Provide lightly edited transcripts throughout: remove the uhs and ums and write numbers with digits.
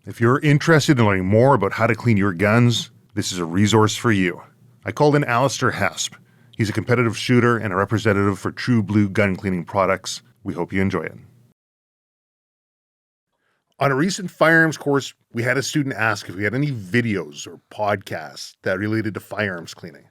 If you're interested in learning more about how to clean your guns, this is a resource for you. I called in Alastair Hesp. He's a competitive shooter and a representative for True Blue gun cleaning products. We hope you enjoy it. On a recent firearms course, we had a student ask if we had any videos or podcasts that related to firearms cleaning.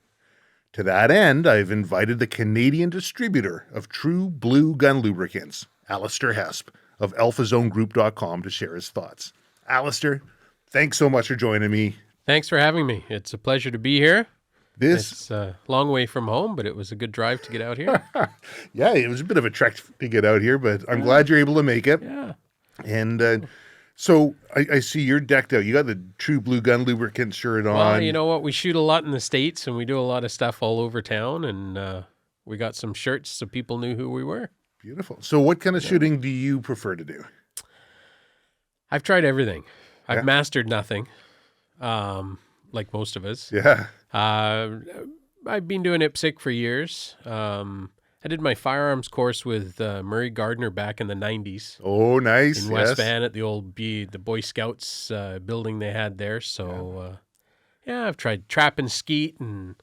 To that end, I've invited the Canadian distributor of True Blue gun lubricants, Alastair Hesp, of alphazonegroup.com, to share his thoughts. Alastair, thanks so much for joining me. Thanks for having me. It's a pleasure to be here. It's a long way from home, but it was a good drive to get out here. Yeah, it was a bit of a trek to get out here, but I'm glad you're able to make it. Yeah. And so I see you're decked out. You got the True Blue gun lubricant shirt on. Well, you know what? We shoot a lot in the States, and we do a lot of stuff all over town, and we got some shirts so people knew who we were. Beautiful. So what kind of shooting do you prefer to do? I've tried everything. I've mastered nothing, like most of us. Yeah. I've been doing IPSC for years. I did my firearms course with Murray Gardner back in the 90s. Oh, nice. In West Van at the old the Boy Scouts building they had there. So, I've tried trap and skeet and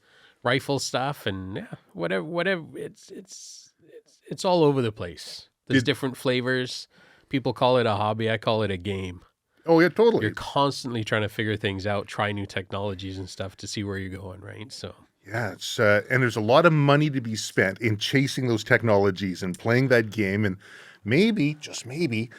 rifle stuff and whatever. It's all over the place. There's different flavors. People call it a hobby. I call it a game. Oh, yeah, totally. You're constantly trying to figure things out, try new technologies and stuff to see where you're going, right? So. Yeah, it's and there's a lot of money to be spent in chasing those technologies and playing that game. And maybe, just maybe,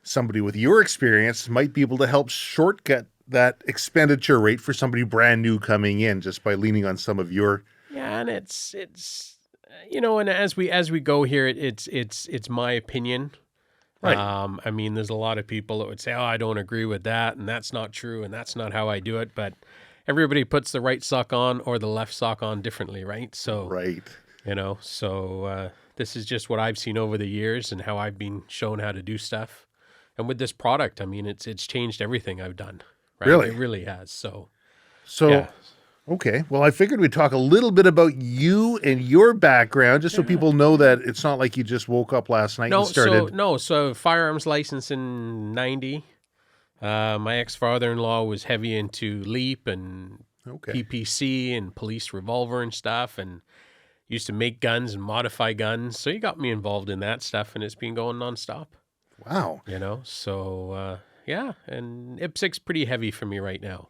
somebody with your experience might be able to help shortcut that expenditure rate for somebody brand new coming in just by leaning on some of your. Yeah, and it's and as we go here, it's my opinion. Right. I mean, there's a lot of people that would say, "Oh, I don't agree with that, and that's not true, and that's not how I do it," but everybody puts the right sock on or the left sock on differently, right? So, right. This is just what I've seen over the years and how I've been shown how to do stuff. And with this product, I mean, it's changed everything I've done. Right? Really? It really has. So yeah. Okay. Well, I figured we'd talk a little bit about you and your background, just so people know that it's not like you just woke up last night and started. So firearms license in 90. My ex-father-in-law was heavy into LEAP and PPC and police revolver and stuff, and used to make guns and modify guns. So he got me involved in that stuff, and it's been going nonstop. Wow. And IPSC's pretty heavy for me right now.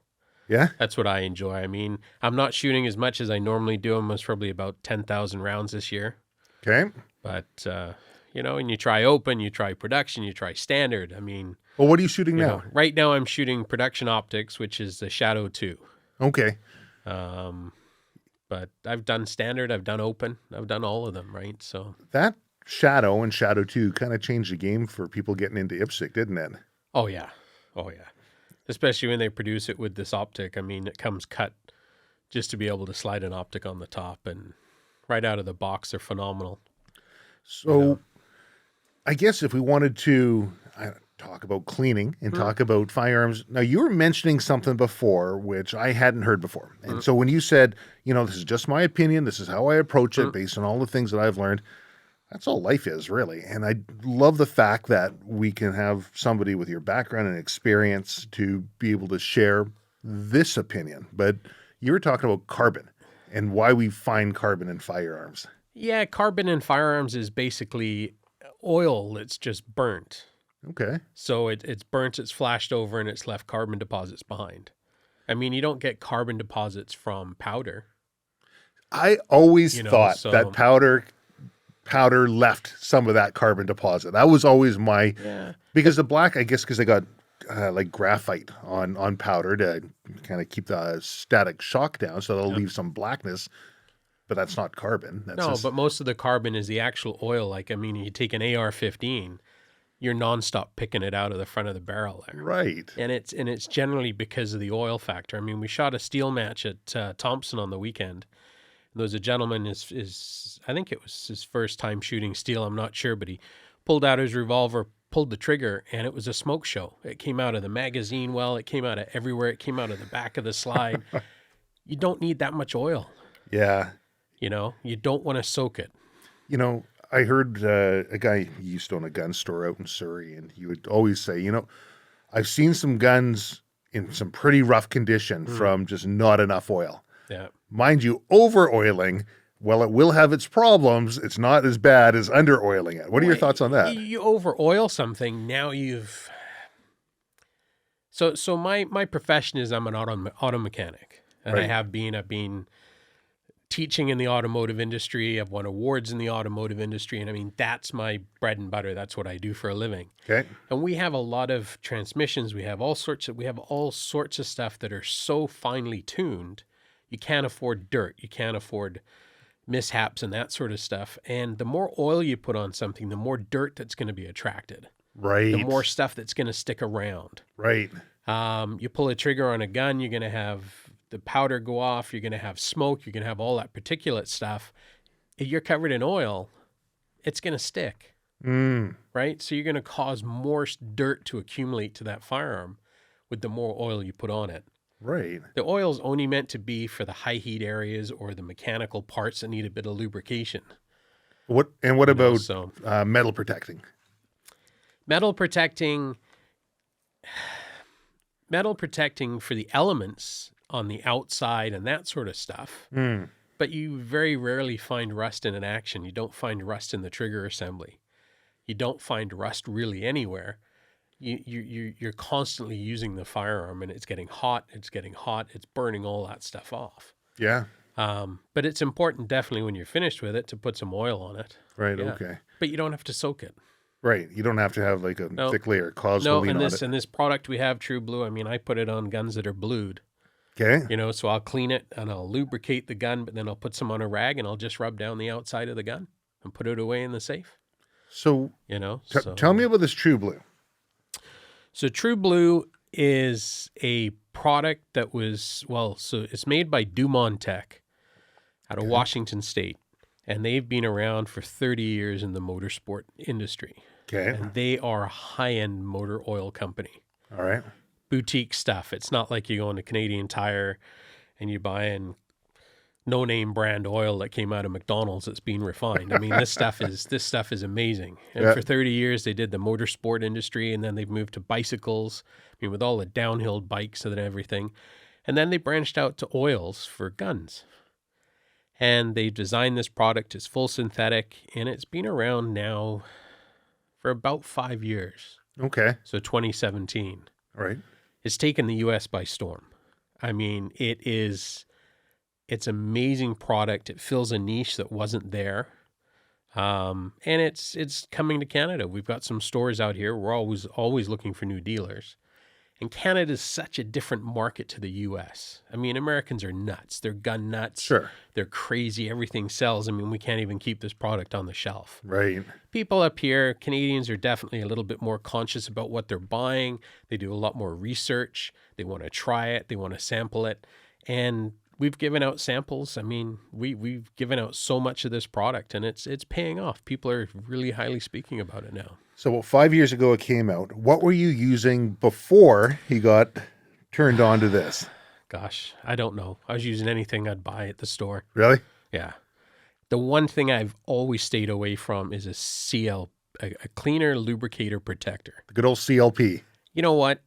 Yeah? That's what I enjoy. I mean, I'm not shooting as much as I normally do. I'm probably about 10,000 rounds this year. Okay. But, and you try open, you try production, you try standard. I mean... Well, what are you shooting now? Right now I'm shooting production optics, which is the Shadow 2. Okay. But I've done standard, I've done open, I've done all of them, right? So that Shadow and Shadow 2 kind of changed the game for people getting into IPSC, didn't it? Oh, yeah. Especially when they produce it with this optic. I mean, it comes cut just to be able to slide an optic on the top, and right out of the box, they're phenomenal. So I guess if we wanted to talk about cleaning and talk about firearms. Now, you were mentioning something before, which I hadn't heard before. And so when you said, this is just my opinion, this is how I approach it based on all the things that I've learned, that's all life is, really. And I love the fact that we can have somebody with your background and experience to be able to share this opinion. But you were talking about carbon and why we find carbon in firearms. Yeah, carbon in firearms is basically oil that's just burnt. Okay. So it's burnt, it's flashed over, and it's left carbon deposits behind. I mean, you don't get carbon deposits from powder. I always thought that powder left some of that carbon deposit. That was always my... Yeah. Because the black, I guess, because they got like graphite on powder to kind of keep the static shock down, so they'll leave some blackness. But that's not carbon. But most of the carbon is the actual oil. Like, I mean, you take an AR-15, you're nonstop picking it out of the front of the barrel there. Right. And it's generally because of the oil factor. I mean, we shot a steel match at Thompson on the weekend. There was a gentleman, I think it was his first time shooting steel, I'm not sure, but he pulled out his revolver, pulled the trigger, and it was a smoke show. It came out of the magazine well, it came out of everywhere, it came out of the back of the slide. You don't need that much oil. Yeah. You don't want to soak it. I heard a guy, he used to own a gun store out in Surrey, and he would always say, I've seen some guns in some pretty rough condition from just not enough oil. Yeah. Mind you, over oiling, well, it will have its problems. It's not as bad as under oiling it. What are your thoughts on that? You over oil something, now you've... So my profession is I'm an auto mechanic, and Right. I've been teaching in the automotive industry. I've won awards in the automotive industry, and I mean, that's my bread and butter. That's what I do for a living. Okay. And we have a lot of transmissions. We have all sorts of stuff that are so finely tuned. You can't afford dirt. You can't afford mishaps and that sort of stuff. And the more oil you put on something, the more dirt that's going to be attracted. Right. The more stuff that's going to stick around. Right. You pull a trigger on a gun, you're going to have the powder go off. You're going to have smoke. You're going to have all that particulate stuff. If you're covered in oil, it's going to stick. Right? So you're going to cause more dirt to accumulate to that firearm with the more oil you put on it. Right. The oil's only meant to be for the high heat areas or the mechanical parts that need a bit of lubrication. What about So metal protecting? metal protecting for the elements on the outside and that sort of stuff. But you very rarely find rust in an action. You don't find rust in the trigger assembly. You don't find rust really anywhere. You're constantly using the firearm, and it's getting hot, it's burning all that stuff off. Yeah. But it's important definitely when you're finished with it to put some oil on it. Right. Yeah. Okay. But you don't have to soak it. Right. You don't have to have like a No. thick layer of cosmoline No, on it. and this product we have, True Blue, I mean, I put it on guns that are blued. Okay. You know, so I'll clean it and I'll lubricate the gun, but then I'll put some on a rag and I'll just rub down the outside of the gun and put it away in the safe. So, You know, tell me about this True Blue. So True Blue is a product that so it's made by Dumont Tech out of Washington State, and they've been around for 30 years in the motorsport industry. Okay. And they are a high-end motor oil company. All right. Boutique stuff. It's not like you go into Canadian Tire and you buy in no-name brand oil that came out of McDonald's that's being refined. I mean, this stuff is amazing. And Yeah. for 30 years, they did the motorsport industry, and then they've moved to bicycles. I mean, with all the downhill bikes and everything. And then they branched out to oils for guns. And they designed this product. It's full synthetic, and it's been around now for about 5 years. Okay. So 2017. All right. It's taken the U.S. by storm. I mean, it's amazing product. It fills a niche that wasn't there. And it's coming to Canada. We've got some stores out here. We're always looking for new dealers. And Canada is such a different market to the U.S. I mean, Americans are nuts. They're gun nuts. Sure. They're crazy. Everything sells. I mean, we can't even keep this product on the shelf. Right. People up here, Canadians are definitely a little bit more conscious about what they're buying. They do a lot more research. They want to try it. They want to sample it. And we've given out samples. I mean, we've given out so much of this product, and it's paying off. People are really highly speaking about it now. So 5 years ago it came out. What were you using before he got turned on to this? Gosh, I don't know. I was using anything I'd buy at the store. Really? Yeah. The one thing I've always stayed away from is a cleaner lubricator protector. The good old CLP. You know what?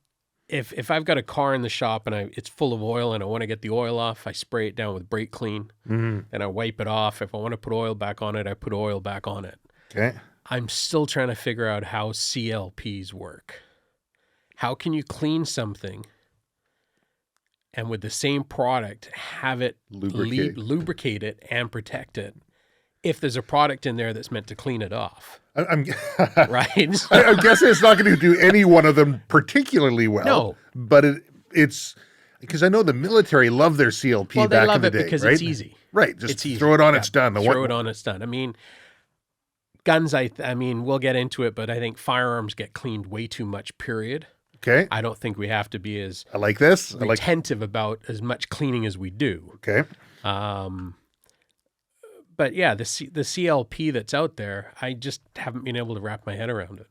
If I've got a car in the shop and it's full of oil and I want to get the oil off, I spray it down with brake clean and I wipe it off. If I want to put oil back on it, I put oil back on it. Okay. I'm still trying to figure out how CLPs work. How can you clean something and with the same product have it lubricate it and protect it if there's a product in there that's meant to clean it off? I'm Right? I'm guessing it's not going to do any one of them particularly well. No. But it's because I know the military love their CLP Well, they back in love the it day, because right? it's easy. Right. Just It's easy. throw it on, Yeah, it's done. Throw it on, it's done. I mean, guns, I mean, we'll get into it, but I think firearms get cleaned way too much, period. Okay. I don't think we have to be as I like this. I like. retentive about as much cleaning as we do. Okay. But yeah, the CLP that's out there, I just haven't been able to wrap my head around it.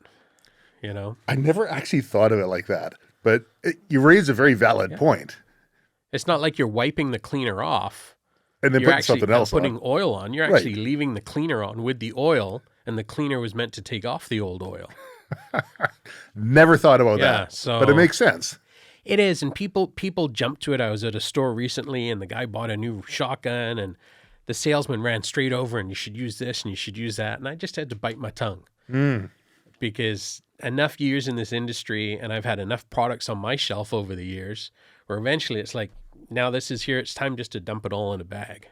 You know, I never actually thought of it like that, but you raise a very valid point. it's not like you're wiping the cleaner off. And then You're putting actually something else putting on. oil on. You're Right. actually leaving the cleaner on with the oil, and the cleaner was meant to take off the old oil. Never thought about Yeah, that, so but it makes sense. it is, and people jump to it. I was at a store recently, and the guy bought a new shotgun, and the salesman ran straight over, and you should use this, and you should use that, and I just had to bite my tongue because enough years in this industry, and I've had enough products on my shelf over the years, where eventually it's like, now this is here, it's time just to dump it all in a bag,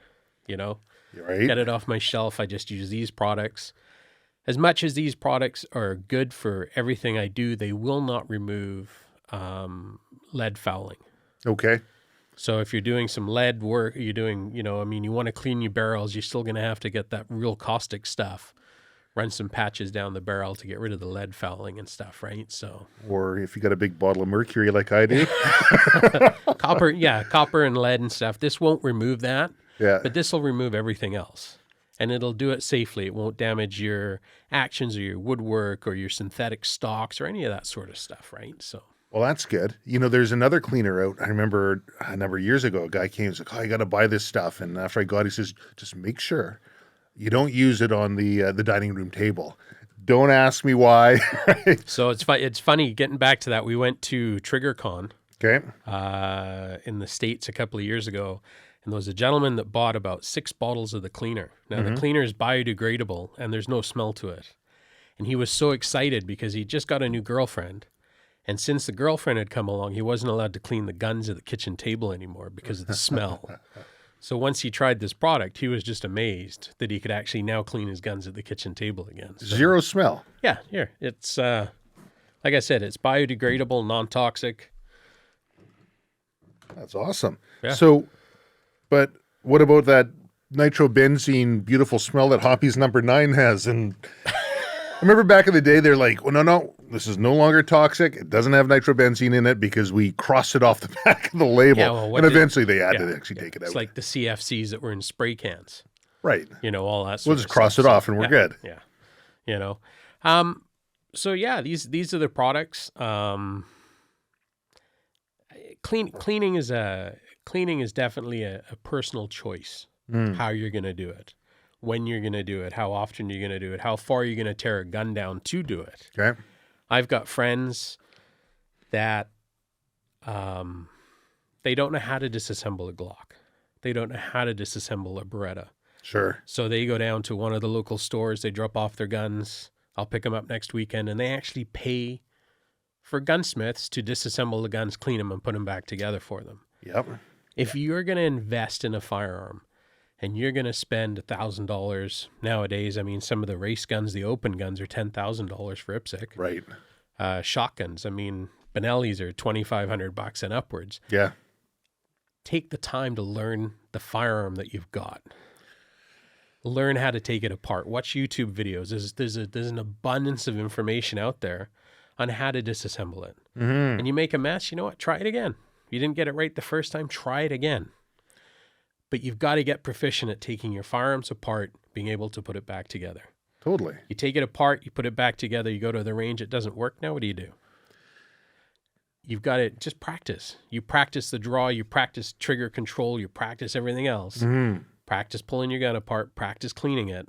you know, Right? get it off my shelf. I just use these products. As much as these products are good for everything I do, they will not remove lead fouling. Okay. So if you're doing some lead work, you're doing, you know, I mean, you want to clean your barrels, you're still going to have to get that real caustic stuff, run some patches down the barrel to get rid of the lead fouling and stuff, right? So Or if you got a big bottle of mercury like I do. copper and lead and stuff. This won't remove that, Yeah. but this will remove everything else. And it'll do it safely. It won't damage your actions or your woodwork or your synthetic stocks or any of that sort of stuff, right? So Well, that's good. You know, there's another cleaner out. I remember a number of years ago, a guy came and was like, "Oh, I got to buy this stuff." And after I got it, he says, "Just make sure you don't use it on the dining room table. Don't ask me why." So it's funny getting back to that. We went to TriggerCon Okay. in the States a couple of years ago, and there was a gentleman that bought about 6 bottles of the cleaner. Now, the cleaner is biodegradable, and there's no smell to it. And he was so excited because he just got a new girlfriend. And since the girlfriend had come along, he wasn't allowed to clean the guns at the kitchen table anymore because of the smell. So once he tried this product, he was just amazed that he could actually now clean his guns at the kitchen table again. So, Zero smell. yeah, here. It's, like I said, it's biodegradable, non-toxic. That's awesome. Yeah. So, but what about that nitrobenzene beautiful smell that Hoppy's number 9 has? And I remember back in the day, they're like, well, no, this is no longer toxic. It doesn't have nitrobenzene in it because we crossed it off the back of the label. Yeah, well, what and did- eventually they had to actually take it out. It's like the CFCs that were in spray cans, Right. you know, all that sort We'll of just cross stuff. it off and we're yeah, good. Yeah. You know. So yeah, these are the products. Cleaning is definitely a personal choice. How you're going to do it, when you're going to do it, how often you're going to do it, how far you're going to tear a gun down to do it. Okay. I've got friends that they don't know how to disassemble a Glock. They don't know how to disassemble a Beretta. Sure. So they go down to one of the local stores, they drop off their guns. I'll pick them up next weekend, and they actually pay for gunsmiths to disassemble the guns, clean them, and put them back together for them. Yep. If you're going to invest in a firearm and you're going to spend $1,000 nowadays, I mean, some of the race guns, the open guns are $10,000 for IPSC. Right. Shotguns, I mean, Benelli's are $2,500 and upwards. Yeah. Take the time to learn the firearm that you've got. Learn how to take it apart. Watch YouTube videos. There's an abundance of information out there on how to disassemble it. Mm-hmm. And you make a mess, you know what? Try it again. You didn't get it right the first time, try it again. But you've got to get proficient at taking your firearms apart, being able to put it back together. Totally. You take it apart, you put it back together, you go to the range, it doesn't work. Now what do? You've got to just practice. You practice the draw, you practice trigger control, you practice everything else. Mm-hmm. Practice pulling your gun apart, practice cleaning it.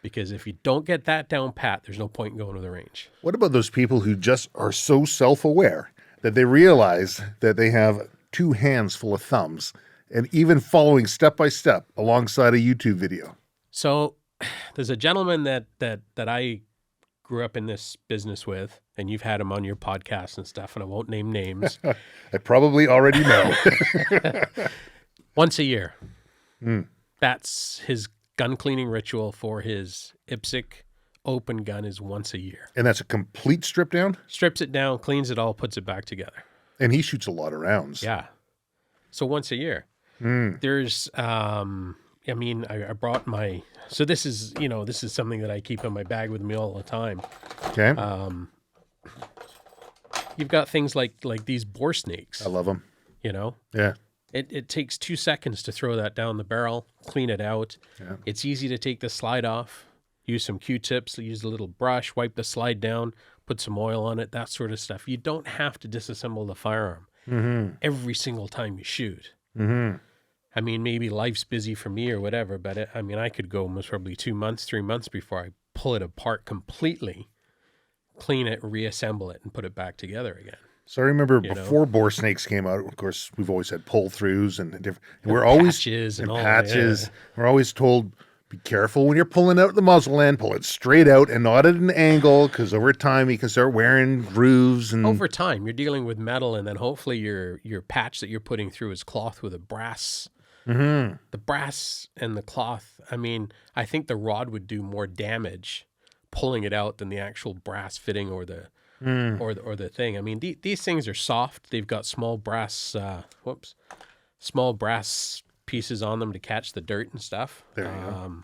Because if you don't get that down pat, there's no point in going to the range. What about those people who just are so self-aware that they realize that they have 2 hands full of thumbs and even following step by step alongside a YouTube video? So there's a gentleman that I grew up in this business with, and you've had him on your podcast and stuff, and I won't name names. I probably already know. Once a year. That's his gun cleaning ritual for his IPSC open gun is once a year. And that's a complete strip down? Strips it down, cleans it all, puts it back together. And he shoots a lot of rounds. Yeah. So once a year. There's, I mean, I brought my, so this is something that I keep in my bag with me all the time. Okay. You've got things like these bore snakes, I love them. you know? Yeah. It takes 2 seconds to throw that down the barrel, clean it out. Yeah. It's easy to take the slide off, use some Q-tips, use a little brush, wipe the slide down, put some oil on it, that sort of stuff. You don't have to disassemble the firearm every single time you shoot. I mean, maybe life's busy for me or whatever, but I could go most probably 2 months, 3 months before I pull it apart completely, clean it, reassemble it, and put it back together again. So I remember You know? before bore snakes came out, of course, we've always had pull-throughs and different. And we're always Patches and all that, patches. yeah. We're always told, be careful when you're pulling out the muzzle end. Pull it straight out and not at an angle, because over time you can start wearing grooves. And Over time, you're dealing with metal, and then hopefully your patch that you're putting through is cloth with a brass. Mm-hmm. The brass and the cloth. I mean, I think the rod would do more damage pulling it out than the actual brass fitting or the or the thing. I mean, these things are soft. They've got small brass small brass pieces on them to catch the dirt and stuff. There you go.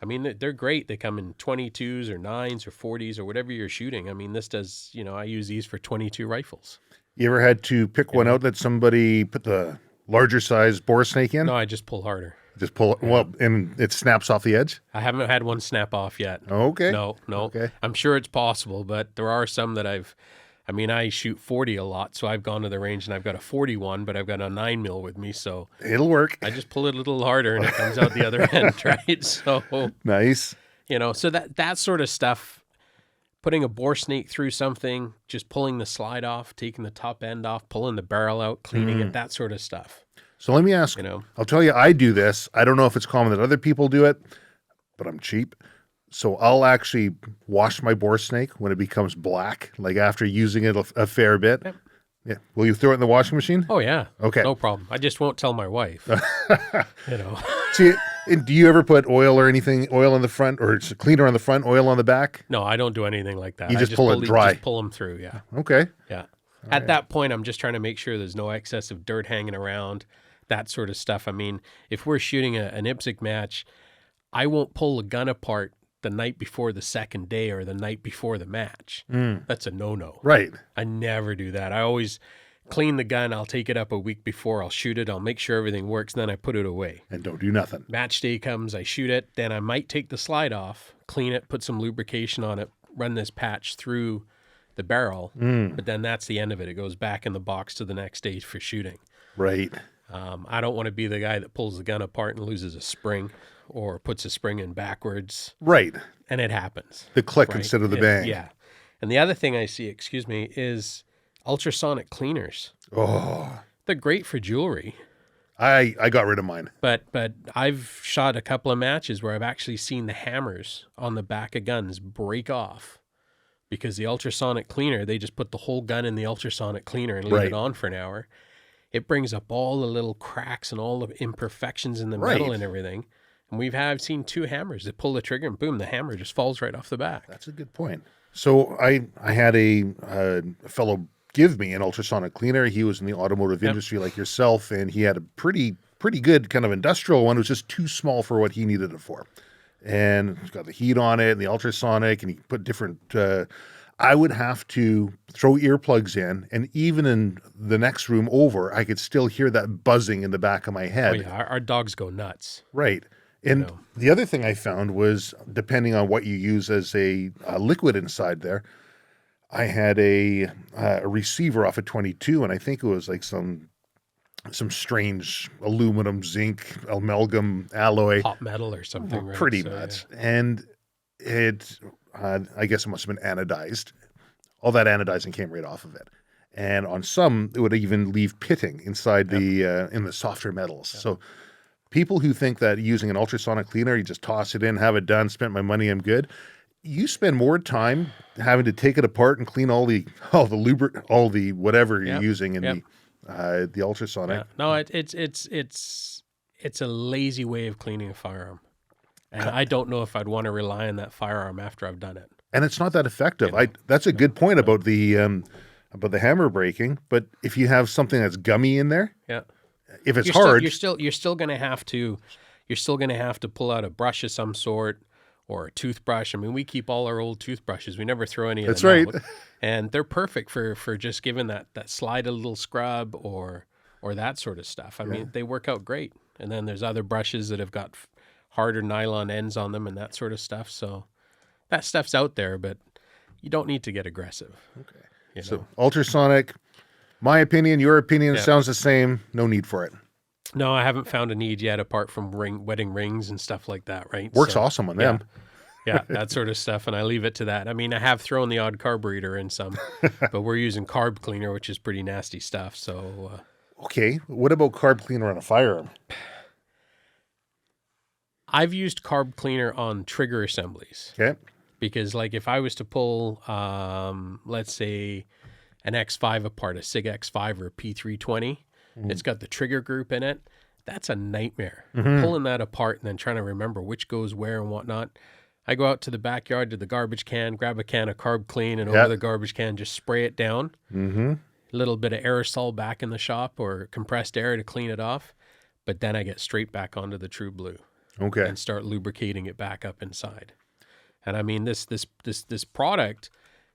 I mean, they're great. They come in 22s or 9s or 40s or whatever you're shooting. I mean, this does, I use these for 22 rifles. You ever had to pick one out that somebody put the larger size bore snake in? No, I just pull harder. Just pull it, well, and it snaps off the edge? I haven't had one snap off yet. Okay. No. Okay. I'm sure it's possible, but there are some that I shoot 40 a lot, so I've gone to the range and I've got a 41, but I've got a 9mm with me, so It'll work. I just pull it a little harder and it comes out the other end, right? So, Nice. so that sort of stuff, putting a bore snake through something, just pulling the slide off, taking the top end off, pulling the barrel out, cleaning it, that sort of stuff. So let me ask, I'll tell you, I do this. I don't know if it's common that other people do it, but I'm cheap. So I'll actually wash my bore snake when it becomes black, like after using it a fair bit. Yep. Yeah. Will you throw it in the washing machine? Oh, yeah. Okay. No problem. I just won't tell my wife. See, and do you ever put oil or anything, oil in the front, or it's a cleaner on the front, oil on the back? No, I don't do anything like that. You I just pull it dry. Just pull them through, yeah. Okay. Yeah. At that point, I'm just trying to make sure there's no excessive dirt hanging around, that sort of stuff. I mean, if we're shooting an IPSC match, I won't pull the gun apart the night before the second day or the night before the match. That's a no-no. Right. I never do that. I always clean the gun. I'll take it up a week before. I'll shoot it. I'll make sure everything works. Then I put it away. And don't do nothing. Match day comes. I shoot it. Then I might take the slide off, clean it, put some lubrication on it, run this patch through the barrel. But then that's the end of it. It goes back in the box to the next day for shooting. Right. I don't want to be the guy that pulls the gun apart and loses a spring or puts a spring in backwards. Right. And it happens. The click instead of the bang. Yeah. And the other thing I see, is ultrasonic cleaners. Oh. They're great for jewelry. I got rid of mine. But I've shot a couple of matches where I've actually seen the hammers on the back of guns break off because the ultrasonic cleaner, they just put the whole gun in the ultrasonic cleaner and leave it on for an hour. It brings up all the little cracks and all the imperfections in the metal and everything. And I've seen 2 hammers that pull the trigger and boom, the hammer just falls right off the back. That's a good point. So I had a fellow give me an ultrasonic cleaner. He was in the automotive industry like yourself, and he had a pretty good kind of industrial one. It was just too small for what he needed it for. And it's got the heat on it and the ultrasonic, and he put different I would have to throw earplugs in, and even in the next room over, I could still hear that buzzing in the back of my head. Oh, yeah. Our dogs go nuts. Right. And the other thing I found was, depending on what you use as a liquid inside there, I had a receiver off a 22, and I think it was like some strange aluminum, zinc, amalgam alloy. Hot metal or something, right? Pretty much. Yeah. And it... I guess it must have been anodized. All that anodizing came right off of it. And on some, it would even leave pitting inside in the softer metals. Yep. So people who think that using an ultrasonic cleaner, you just toss it in, have it done, spent my money, I'm good. You spend more time having to take it apart and clean all the whatever you're using in the ultrasonic. Yeah. No, it's a lazy way of cleaning a firearm. And I don't know if I'd want to rely on that firearm after I've done it. And it's not that effective. That's a good point about the hammer breaking. But if you have something that's gummy in there, if it's hard, you're still going to have to pull out a brush of some sort or a toothbrush. I mean, we keep all our old toothbrushes. We never throw any of them out. And they're perfect for just giving that slide a little scrub or that sort of stuff. I mean, they work out great. And then there's other brushes that have got harder nylon ends on them and that sort of stuff. So that stuff's out there, but you don't need to get aggressive. Okay. So ultrasonic, my opinion, your opinion, sounds the same. No need for it. No, I haven't found a need yet apart from wedding rings and stuff like that, right? Works awesome on them. Yeah, that sort of stuff, and I leave it to that. I mean, I have thrown the odd carburetor in some, but we're using carb cleaner, which is pretty nasty stuff. So, Okay, what about carb cleaner on a firearm? I've used carb cleaner on trigger assemblies Okay. because, like, if I was to pull, let's say, an X5 apart, a SIG X5 or a P320, it's got the trigger group in it. That's a nightmare. Pulling that apart and then trying to remember which goes where and whatnot. I go out to the backyard to the garbage can, grab a can of carb clean, and over the garbage can, just spray it down. A little bit of aerosol back in the shop or compressed air to clean it off. But then I get straight back onto the True Blue. Okay. And start lubricating it back up inside. And I mean, this product,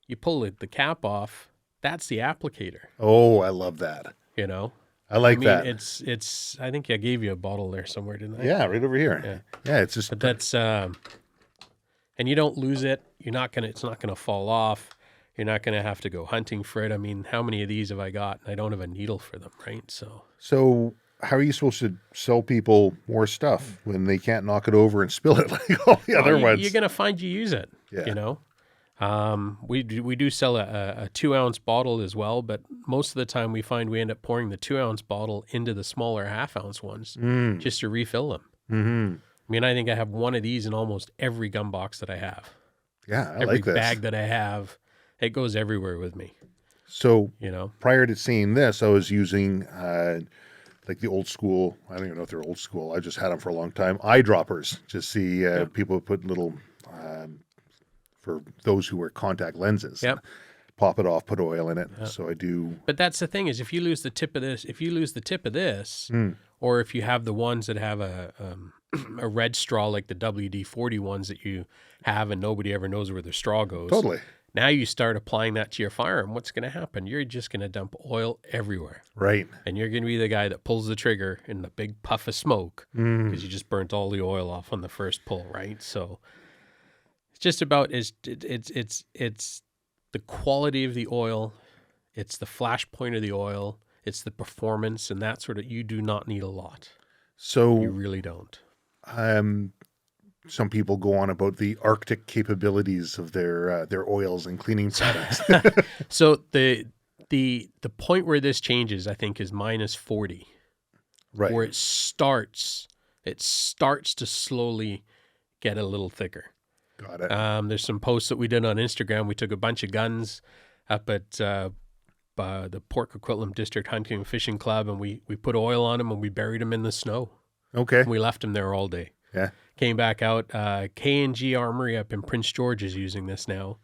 you pull the cap off, that's the applicator. Oh, I love that. You know? I like that. It's. I think I gave you a bottle there somewhere, didn't I? Yeah, right over here. Yeah, it's just. But that's and you don't lose it. It's not gonna fall off. You're not gonna have to go hunting for it. I mean, how many of these have I got? And I don't have a needle for them, right? So how are you supposed to sell people more stuff when they can't knock it over and spill it like all the other ones? You're gonna find you use it. Yeah. You know. We do sell a 2-ounce bottle as well, but most of the time we find we end up pouring the 2-ounce bottle into the smaller 1/2-ounce ones just to refill them. Mm-hmm. I mean, I think I have one of these in almost every gun box that I have. Yeah, I Every like this. bag that I have, it goes everywhere with me. So, you know, prior to seeing this, I was using like the old school. I don't even know if they're old school. I just had them for a long time. Eyedroppers. Just see people put little. For those who wear contact lenses, pop it off, put oil in it. So I do. But that's the thing is, if you lose the tip of this, or if you have the ones that have a red straw like the WD-40 ones that you have, and nobody ever knows where the straw goes. Totally. Now you start applying that to your firearm. What's going to happen? You're just going to dump oil everywhere. Right. And you're going to be the guy that pulls the trigger in the big puff of smoke because you just burnt all the oil off on the first pull, right? So. Just about it's the quality of the oil, it's the flash point of the oil, it's the performance, and that sort of. You do not need a lot. So you really don't. Some people go on about the Arctic capabilities of their oils and cleaning products. So the point where this changes, I think, is -40, right? Where it starts to slowly get a little thicker. Got it. There's some posts that we did on Instagram. We took a bunch of guns up at the Port Coquitlam District Hunting and Fishing Club, and we put oil on them and we buried them in the snow. Okay. And we left them there all day. Yeah. Came back out. K&G Armory up in Prince George is using this now,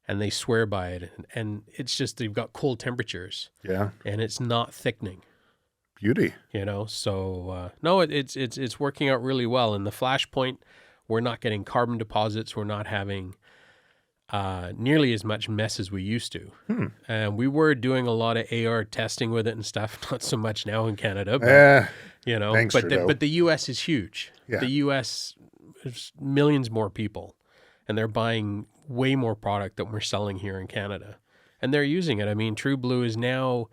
and they swear by it. And it's just they've got cold temperatures. Yeah. And it's not thickening. Beauty. You know, so no, it's working out really well. And the flash point. We're not getting carbon deposits. We're not having nearly as much mess as we used to. And we were doing a lot of AR testing with it and stuff. Not so much now in Canada, but, you know. But the U.S. is huge. Yeah. The U.S. is millions more people, and they're buying way more product than we're selling here in Canada. And they're using it. I mean, True Blue is now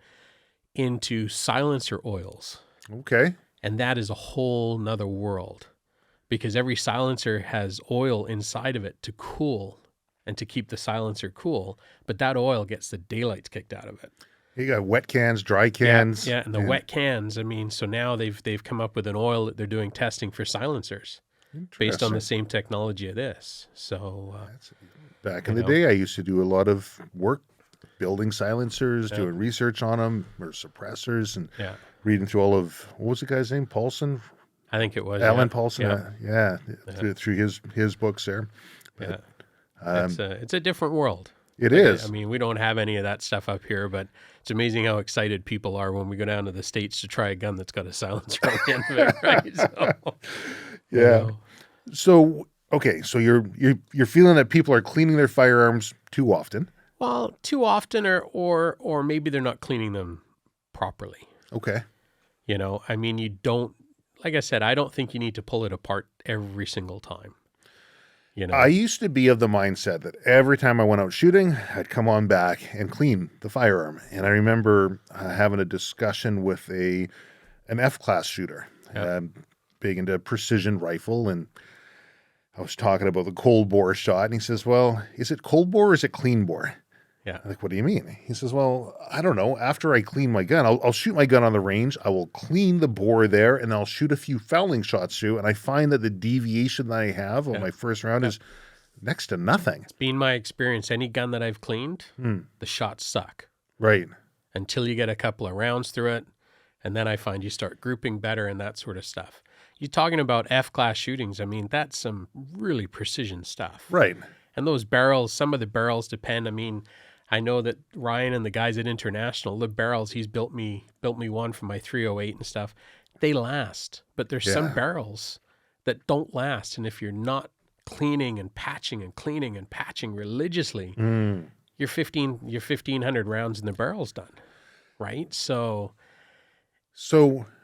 into silencer oils. Okay. And that is a whole nother world. Because every silencer has oil inside of it to cool and to keep the silencer cool, but that oil gets the daylights kicked out of it. You got wet cans, dry cans. Yeah, and the wet cans, I mean, so now they've come up with an oil that they're doing testing for silencers based on the same technology of this. So back in the day, I used to do a lot of work building silencers, doing research on them, or suppressors, and reading through all of, what was the guy's name? Paulson? I think it was Alan Paulson. Through his books there. But, it's a different world. It is. I mean, we don't have any of that stuff up here, but it's amazing how excited people are when we go down to the States to try a gun that's got a silencer on the end of it, right? So, yeah. You know. So okay, so you're feeling that people are cleaning their firearms too often. Well, too often, or maybe they're not cleaning them properly. Okay. You know, I mean, you don't. Like I said, I don't think you need to pull it apart every single time. You know, I used to be of the mindset that every time I went out shooting, I'd come on back and clean the firearm. And I remember having a discussion with an F-class shooter, big into precision rifle. And I was talking about the cold bore shot, and he says, well, is it cold bore or is it clean bore? Yeah. I'm like, what do you mean? He says, well, I don't know. After I clean my gun, I'll shoot my gun on the range. I will clean the bore there, and I'll shoot a few fouling shots through. And I find that the deviation that I have on my first round is next to nothing. It's been my experience. Any gun that I've cleaned, the shots suck. Right. Until you get a couple of rounds through it. And then I find you start grouping better and that sort of stuff. You're talking about F-class shootings. I mean, that's some really precision stuff. Right. And those barrels, some of the barrels depend. I mean, I know that Ryan and the guys at International, the barrels he's built me one for my 308 and stuff. They last, but there's some barrels that don't last. And if you're not cleaning and patching and cleaning and patching religiously, your 1,500 rounds in the barrel's done, right? So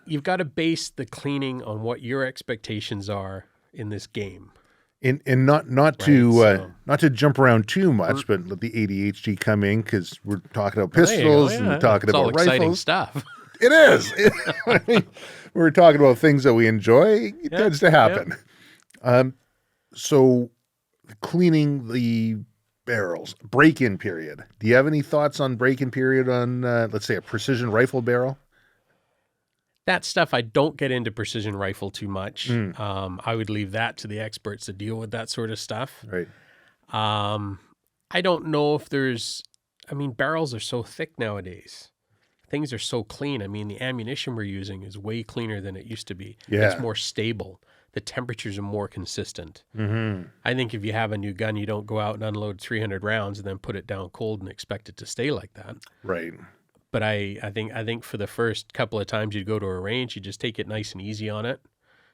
you've got to base the cleaning on what your expectations are in this game. And not to jump around too much, but let the ADHD come in because we're talking about pistols and we're talking it's about all exciting rifles. stuff. It is. I mean, we're talking about things that we enjoy. It tends to happen. So cleaning the barrels, break-in period. Do you have any thoughts on break-in period on, let's say, a precision rifle barrel? That stuff, I don't get into precision rifle too much. I would leave that to the experts to deal with that sort of stuff. Right. I don't know if barrels are so thick nowadays. Things are so clean. I mean, the ammunition we're using is way cleaner than it used to be. Yeah. It's more stable. The temperatures are more consistent. Mm-hmm. I think if you have a new gun, you don't go out and unload 300 rounds and then put it down cold and expect it to stay like that. Right. But I think for the first couple of times you go to a range, you just take it nice and easy on it,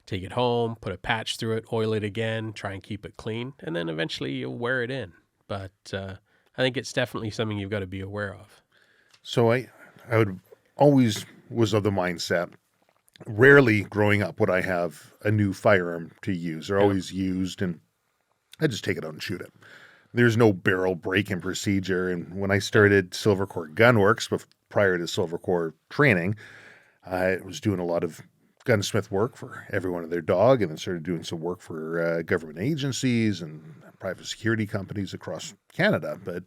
take it home, put a patch through it, oil it again, try and keep it clean, and then eventually you'll wear it in. But I think it's definitely something you've got to be aware of. So I would always was of the mindset, rarely growing up would I have a new firearm to use. They're always used, and I just take it out and shoot it. There's no barrel break-in procedure. And when I started Silvercore Gunworks, prior to Silvercore training, I was doing a lot of gunsmith work for everyone and their dog, and then started doing some work for government agencies and private security companies across Canada. But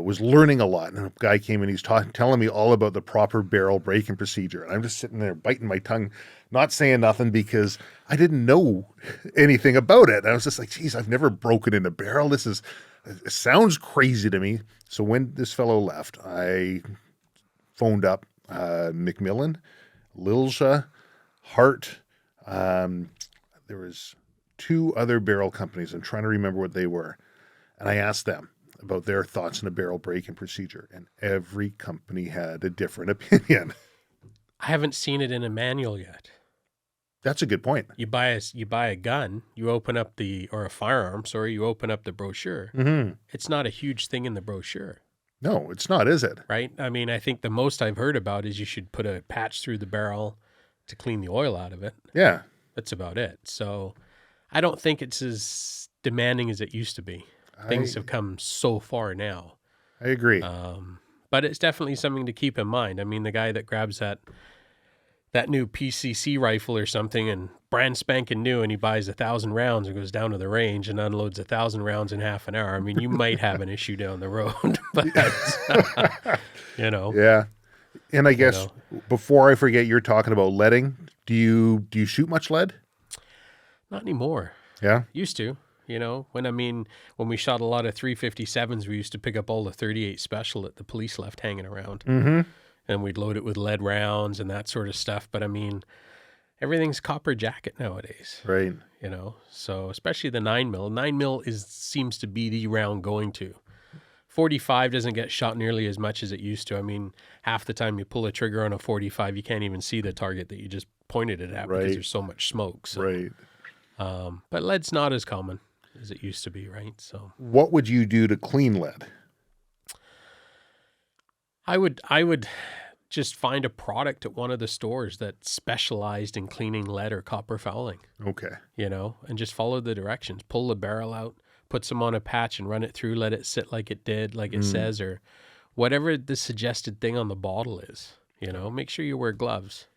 was learning a lot. And a guy came in, he's telling me all about the proper barrel break-in procedure. And I'm just sitting there biting my tongue, not saying nothing because I didn't know anything about it. And I was just like, geez, I've never broken in a barrel. It sounds crazy to me. So when this fellow left, I phoned up McMillan, Lilja, Hart. There was 2 other barrel companies. I'm trying to remember what they were. And I asked them about their thoughts on a barrel break-in procedure, and every company had a different opinion. I haven't seen it in a manual yet. That's a good point. You buy a gun, you open up or a firearm, you open up the brochure. Mm-hmm. It's not a huge thing in the brochure. No, it's not, is it? Right? I mean, I think the most I've heard about is you should put a patch through the barrel to clean the oil out of it. Yeah. That's about it. So I don't think it's as demanding as it used to be. Things have come so far now. I agree. But it's definitely something to keep in mind. I mean, the guy that grabs that new PCC rifle or something and brand spanking new, and he buys 1,000 rounds and goes down to the range and unloads 1,000 rounds in half an hour. I mean, you might have an issue down the road, but Yeah. And I guess before I forget, you're talking about leading. Do you shoot much lead? Not anymore. Yeah. Used to. When we shot a lot of 357s, we used to pick up all the 38 special that the police left hanging around. Mm-hmm. And we'd load it with lead rounds and that sort of stuff. But I mean, everything's copper jacket nowadays. Right. So especially the 9mm. 9mm seems to be the round going to. 45 doesn't get shot nearly as much as it used to. I mean, half the time you pull a trigger on a 45, you can't even see the target that you just pointed it at because there's so much smoke. So. Right. But lead's not as common as it used to be, right? So what would you do to clean lead? I would just find a product at one of the stores that specialized in cleaning lead or copper fouling. Okay. And just follow the directions. Pull the barrel out, put some on a patch and run it through, let it sit like it did, like it says, or whatever the suggested thing on the bottle is. Make sure you wear gloves.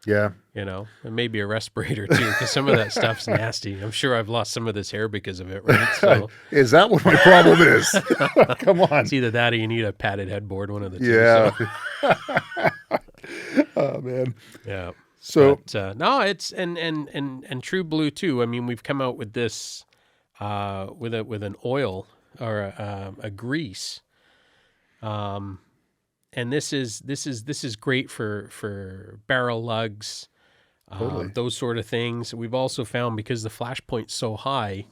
Yeah. You know, and maybe a respirator too, because some of that stuff's nasty. I'm sure I've lost some of this hair because of it, right? So Is that what my problem is? Come on. it's either that or you need a padded headboard, one of the two. Yeah. So, Oh man. yeah. So But, no, it's and True Blue too. I mean, we've come out with this with an oil or a grease. And this is great for barrel lugs, Totally. those sort of things. We've also found because the flash point's so high,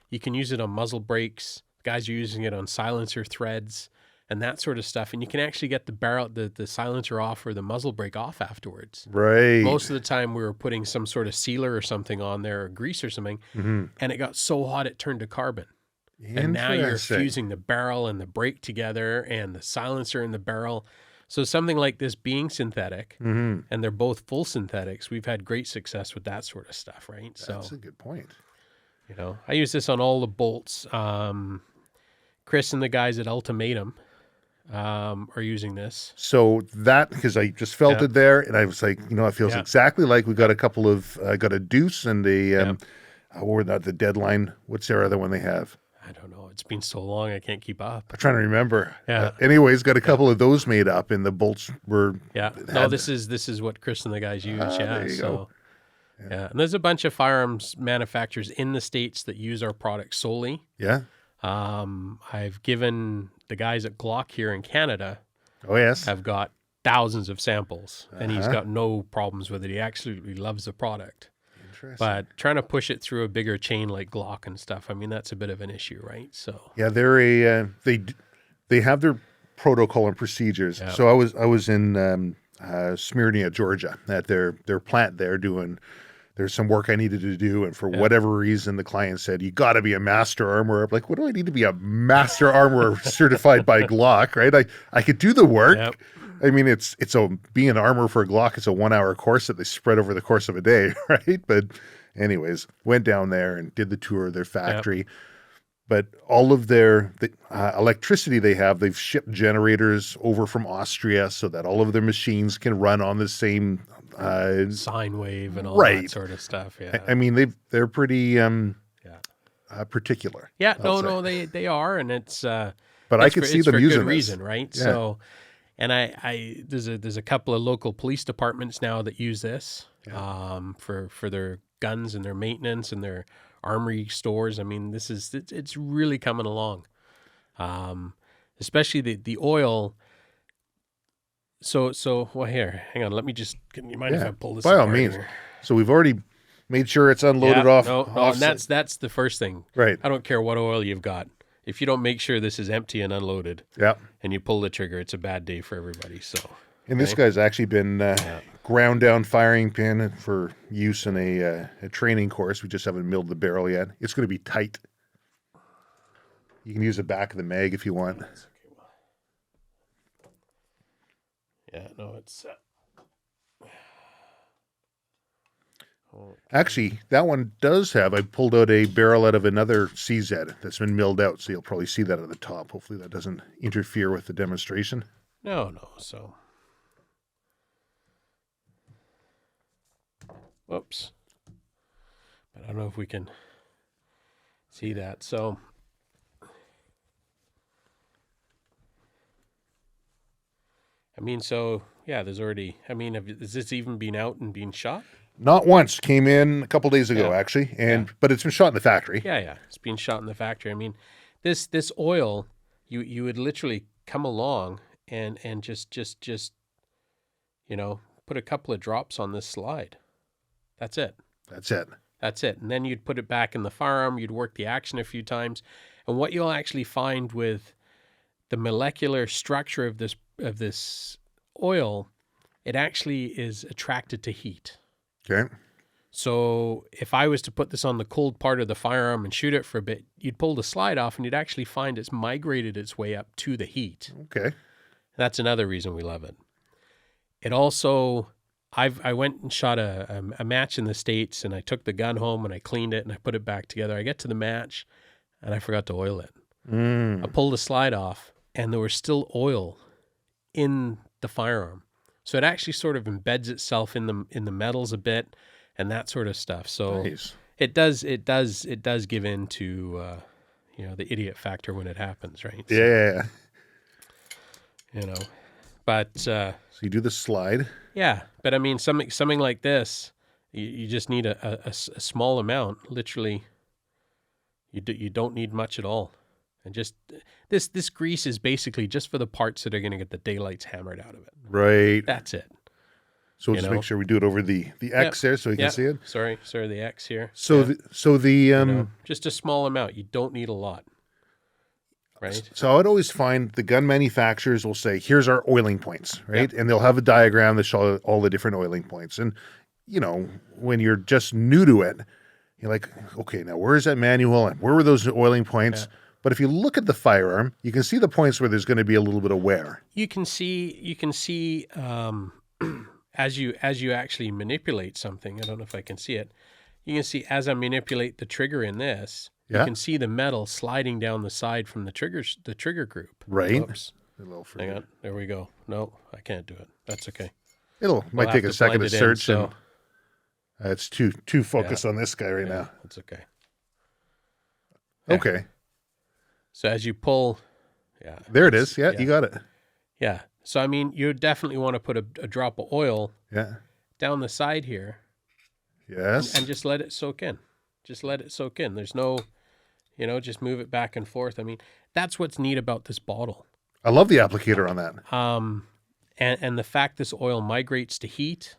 you can use it on muzzle brakes. Guys are using it on silencer threads and that sort of stuff. And you can actually get the silencer off or the muzzle brake off afterwards. right. Most of the time we were putting some sort of sealer or something on there or grease or something, and it got so hot it turned to carbon. And now you're Interesting. fusing the barrel and the brake together and the silencer and the barrel. So something like this being synthetic, and they're both full synthetics, we've had great success with that sort of stuff, right? That's So, a good point. you know, I use this on all the bolts. Chris and the guys at Ultimatum are using this. So that, because I just felt it there, and I was like, you know, it feels exactly like we got a couple of, got a Deuce and a, or not the Deadline. What's their other one they have? I don't know. It's been so long, I can't keep up. I'm trying to remember. Yeah. Anyways, got a couple of those made up, and the bolts were. Yeah. No, this is what Chris and the guys use. There you go. Yeah. And there's a bunch of firearms manufacturers in the States that use our product solely. Yeah. I've given the guys at Glock here in Canada Oh yes. have got thousands of samples, and he's got no problems with it. He absolutely loves the product. Interesting. But trying to push it through a bigger chain like Glock and stuff, I mean, that's a bit of an issue, right? So Yeah, they're a they have their protocol and procedures. Yeah. So I was in Smyrna, Georgia, at their plant there doing. There's some work I needed to do, and for whatever reason, the client said, "You got to be a master armorer." I'm like, "What do I need to be a master armorer certified by Glock?" Right? I could do the work. Yep. I mean, it's being an armorer for a Glock. It's a 1-hour course that they spread over the course of a day, right? But anyways, went down there and did the tour of their factory. But all of their electricity they've shipped generators over from Austria so that all of their machines can run on the same sine wave and all Right. that sort of stuff. Yeah. I mean, they're pretty particular. Yeah, I'll say. they are, and it's But I it's could for- see it's them for using good this. reason, right? Yeah. So, and I there's a couple of local police departments now that use this for their guns and their maintenance and their armory stores. I mean, it's really coming along, especially the oil. So well, here, hang on, let me just. Can you mind if I pull this? By all apart means. here? So we've already made sure it's unloaded Yeah, off. No, off and that's the first thing. right. I don't care what oil you've got. If you don't make sure this is empty and unloaded, Yeah. and you pull the trigger, it's a bad day for everybody. So, And this guy's actually been ground down firing pin for use in a training course. We just haven't milled the barrel yet. It's going to be tight. You can use the back of the mag if you want. yeah, no, it's. Actually, that one does have. I pulled out a barrel out of another CZ that's been milled out, so you'll probably see that at the top. Hopefully, that doesn't interfere with the demonstration. No. So, whoops. But I don't know if we can see that. So, I mean, so yeah, there's already. I mean, has this even been out and being shot? Not once. Came in a couple days ago, Yeah. actually, but it's been shot in the factory. Yeah, it's being shot in the factory. I mean, this oil, you would literally come along and just put a couple of drops on this slide. That's it. That's it. That's it. And then you'd put it back in the firearm. You'd work the action a few times, and what you'll actually find with the molecular structure of this oil, it actually is attracted to heat. Okay. So if I was to put this on the cold part of the firearm and shoot it for a bit, you'd pull the slide off and you'd actually find it's migrated its way up to the heat. Okay. That's another reason we love it. It also, I went and shot a match in the States, and I took the gun home and I cleaned it and I put it back together. I get to the match and I forgot to oil it. I pulled the slide off and there was still oil in the firearm. So it actually sort of embeds itself in the metals a bit and that sort of stuff. So Nice. it does give in to the idiot factor when it happens, right? So, Yeah. But So you do the slide. yeah, but I mean something like this, you just need a small amount. Literally, you don't need much at all, and just this grease is basically just for the parts that are going to get the daylights hammered out of it. Right. That's it. So we'll just make sure we do it over the X there so you can see it. Sorry, the X here. So the just a small amount. You don't need a lot. Right. So I would always find the gun manufacturers will say, here's our oiling points, right? And they'll have a diagram that shows all the different oiling points. And, when you're just new to it, you're like, okay, now where's that manual and where were those oiling points? Yeah. But if you look at the firearm, you can see the points where there's going to be a little bit of wear. You can see as you actually manipulate something. I don't know if I can see it. You can see as I manipulate the trigger in this, you can see the metal sliding down the side from the trigger group. Right. Oops. Hang on. There we go. No, I can't do it. That's okay. Might take a second to search. It's too focused on this guy right now. That's okay. Okay. So as you pull, there it is. Yeah, you got it. Yeah. So, I mean, you definitely want to put a drop of oil down the side here. Yes. And just let it soak in. There's no, just move it back and forth. I mean, that's what's neat about this bottle. I love the applicator on that. And the fact this oil migrates to heat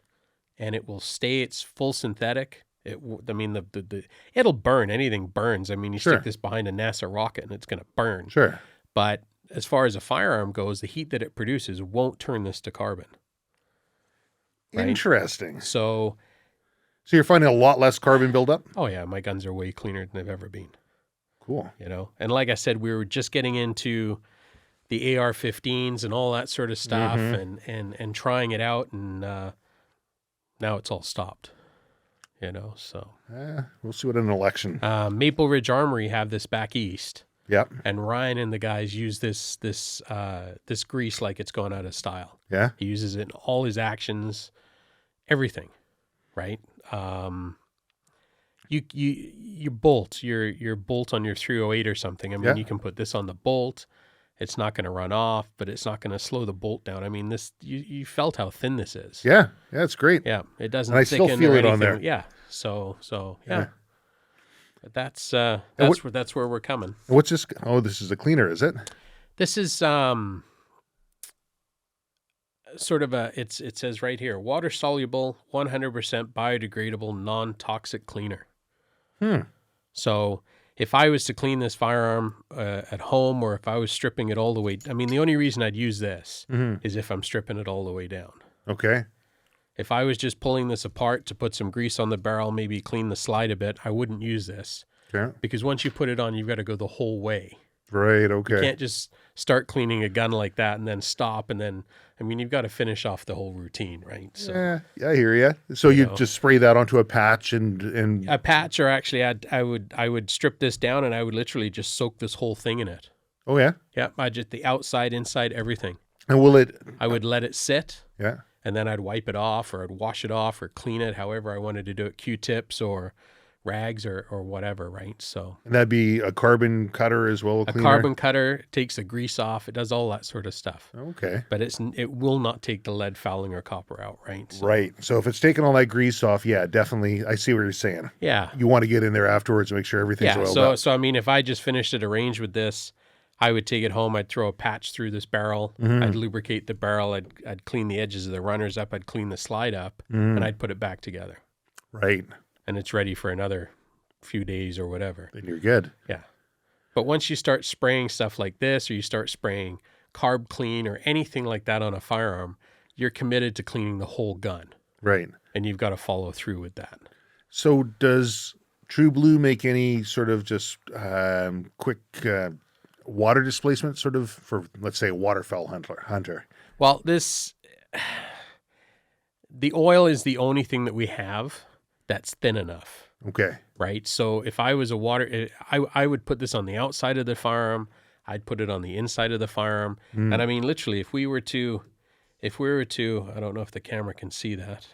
and it will stay its full synthetic. It'll burn. Anything burns. I mean, you stick this behind a NASA rocket and it's going to burn. Sure. But as far as a firearm goes, the heat that it produces won't turn this to carbon. Right? Interesting. So you're finding a lot less carbon buildup? Oh, yeah. My guns are way cleaner than they've ever been. Cool. And like I said, we were just getting into the AR-15s and all that sort of stuff and trying it out. And now it's all stopped. So. We'll see what an election. Maple Ridge Armory have this back east. Yep. And Ryan and the guys use this grease like it's gone out of style. Yeah. He uses it in all his actions, everything, right? You bolt your bolt on your 308 or something. I mean, you can put this on the bolt. It's not going to run off, but it's not going to slow the bolt down. I mean, this you felt how thin this is. Yeah, it's great. Yeah, it doesn't. And I still feel it on there. Yeah. So yeah. But that's where we're coming. What's this? Oh, this is a cleaner, is it? This is sort of it says right here, water soluble, 100% biodegradable, non-toxic cleaner. So if I was to clean this firearm at home, or if I was stripping it all the way, I mean, the only reason I'd use this is if I'm stripping it all the way down. Okay. If I was just pulling this apart to put some grease on the barrel, maybe clean the slide a bit, I wouldn't use this. Okay. Because once you put it on, you've got to go the whole way. Right, okay. You can't just start cleaning a gun like that and then stop, and then, I mean, you've got to finish off the whole routine, right? So, yeah, I hear you. So you just spray that onto a patch and... A patch, or actually I would strip this down and I would literally just soak this whole thing in it. Oh, yeah? Yeah, I just, the outside, inside, everything. And will it... I would let it sit. Yeah. And then I'd wipe it off, or I'd wash it off, or clean it however I wanted to do it, Q-tips or rags or whatever, right? So, and that'd be a carbon cutter as well, a carbon cutter takes the grease off. It does all that sort of stuff. Okay. But it will not take the lead, fouling, or copper out, right? So, right. So if it's taking all that grease off, yeah, definitely. I see what you're saying. Yeah. You want to get in there afterwards and make sure everything's oiled up. So I mean, if I just finished at a range with this, I would take it home. I'd throw a patch through this barrel. I'd lubricate the barrel. I'd clean the edges of the runners up. I'd clean the slide up, and I'd put it back together. Right. And it's ready for another few days or whatever. Then you're good. Yeah. But once you start spraying stuff like this, or you start spraying carb clean or anything like that on a firearm, you're committed to cleaning the whole gun. Right. And you've got to follow through with that. So does True Blue make any sort of just quick water displacement sort of for, let's say, a waterfowl hunter? Well, the oil is the only thing that we have that's thin enough. Okay. Right. So if I was I would put this on the outside of the firearm. I'd put it on the inside of the firearm. And I mean, literally, if we were to if we were to, I don't know if the camera can see that,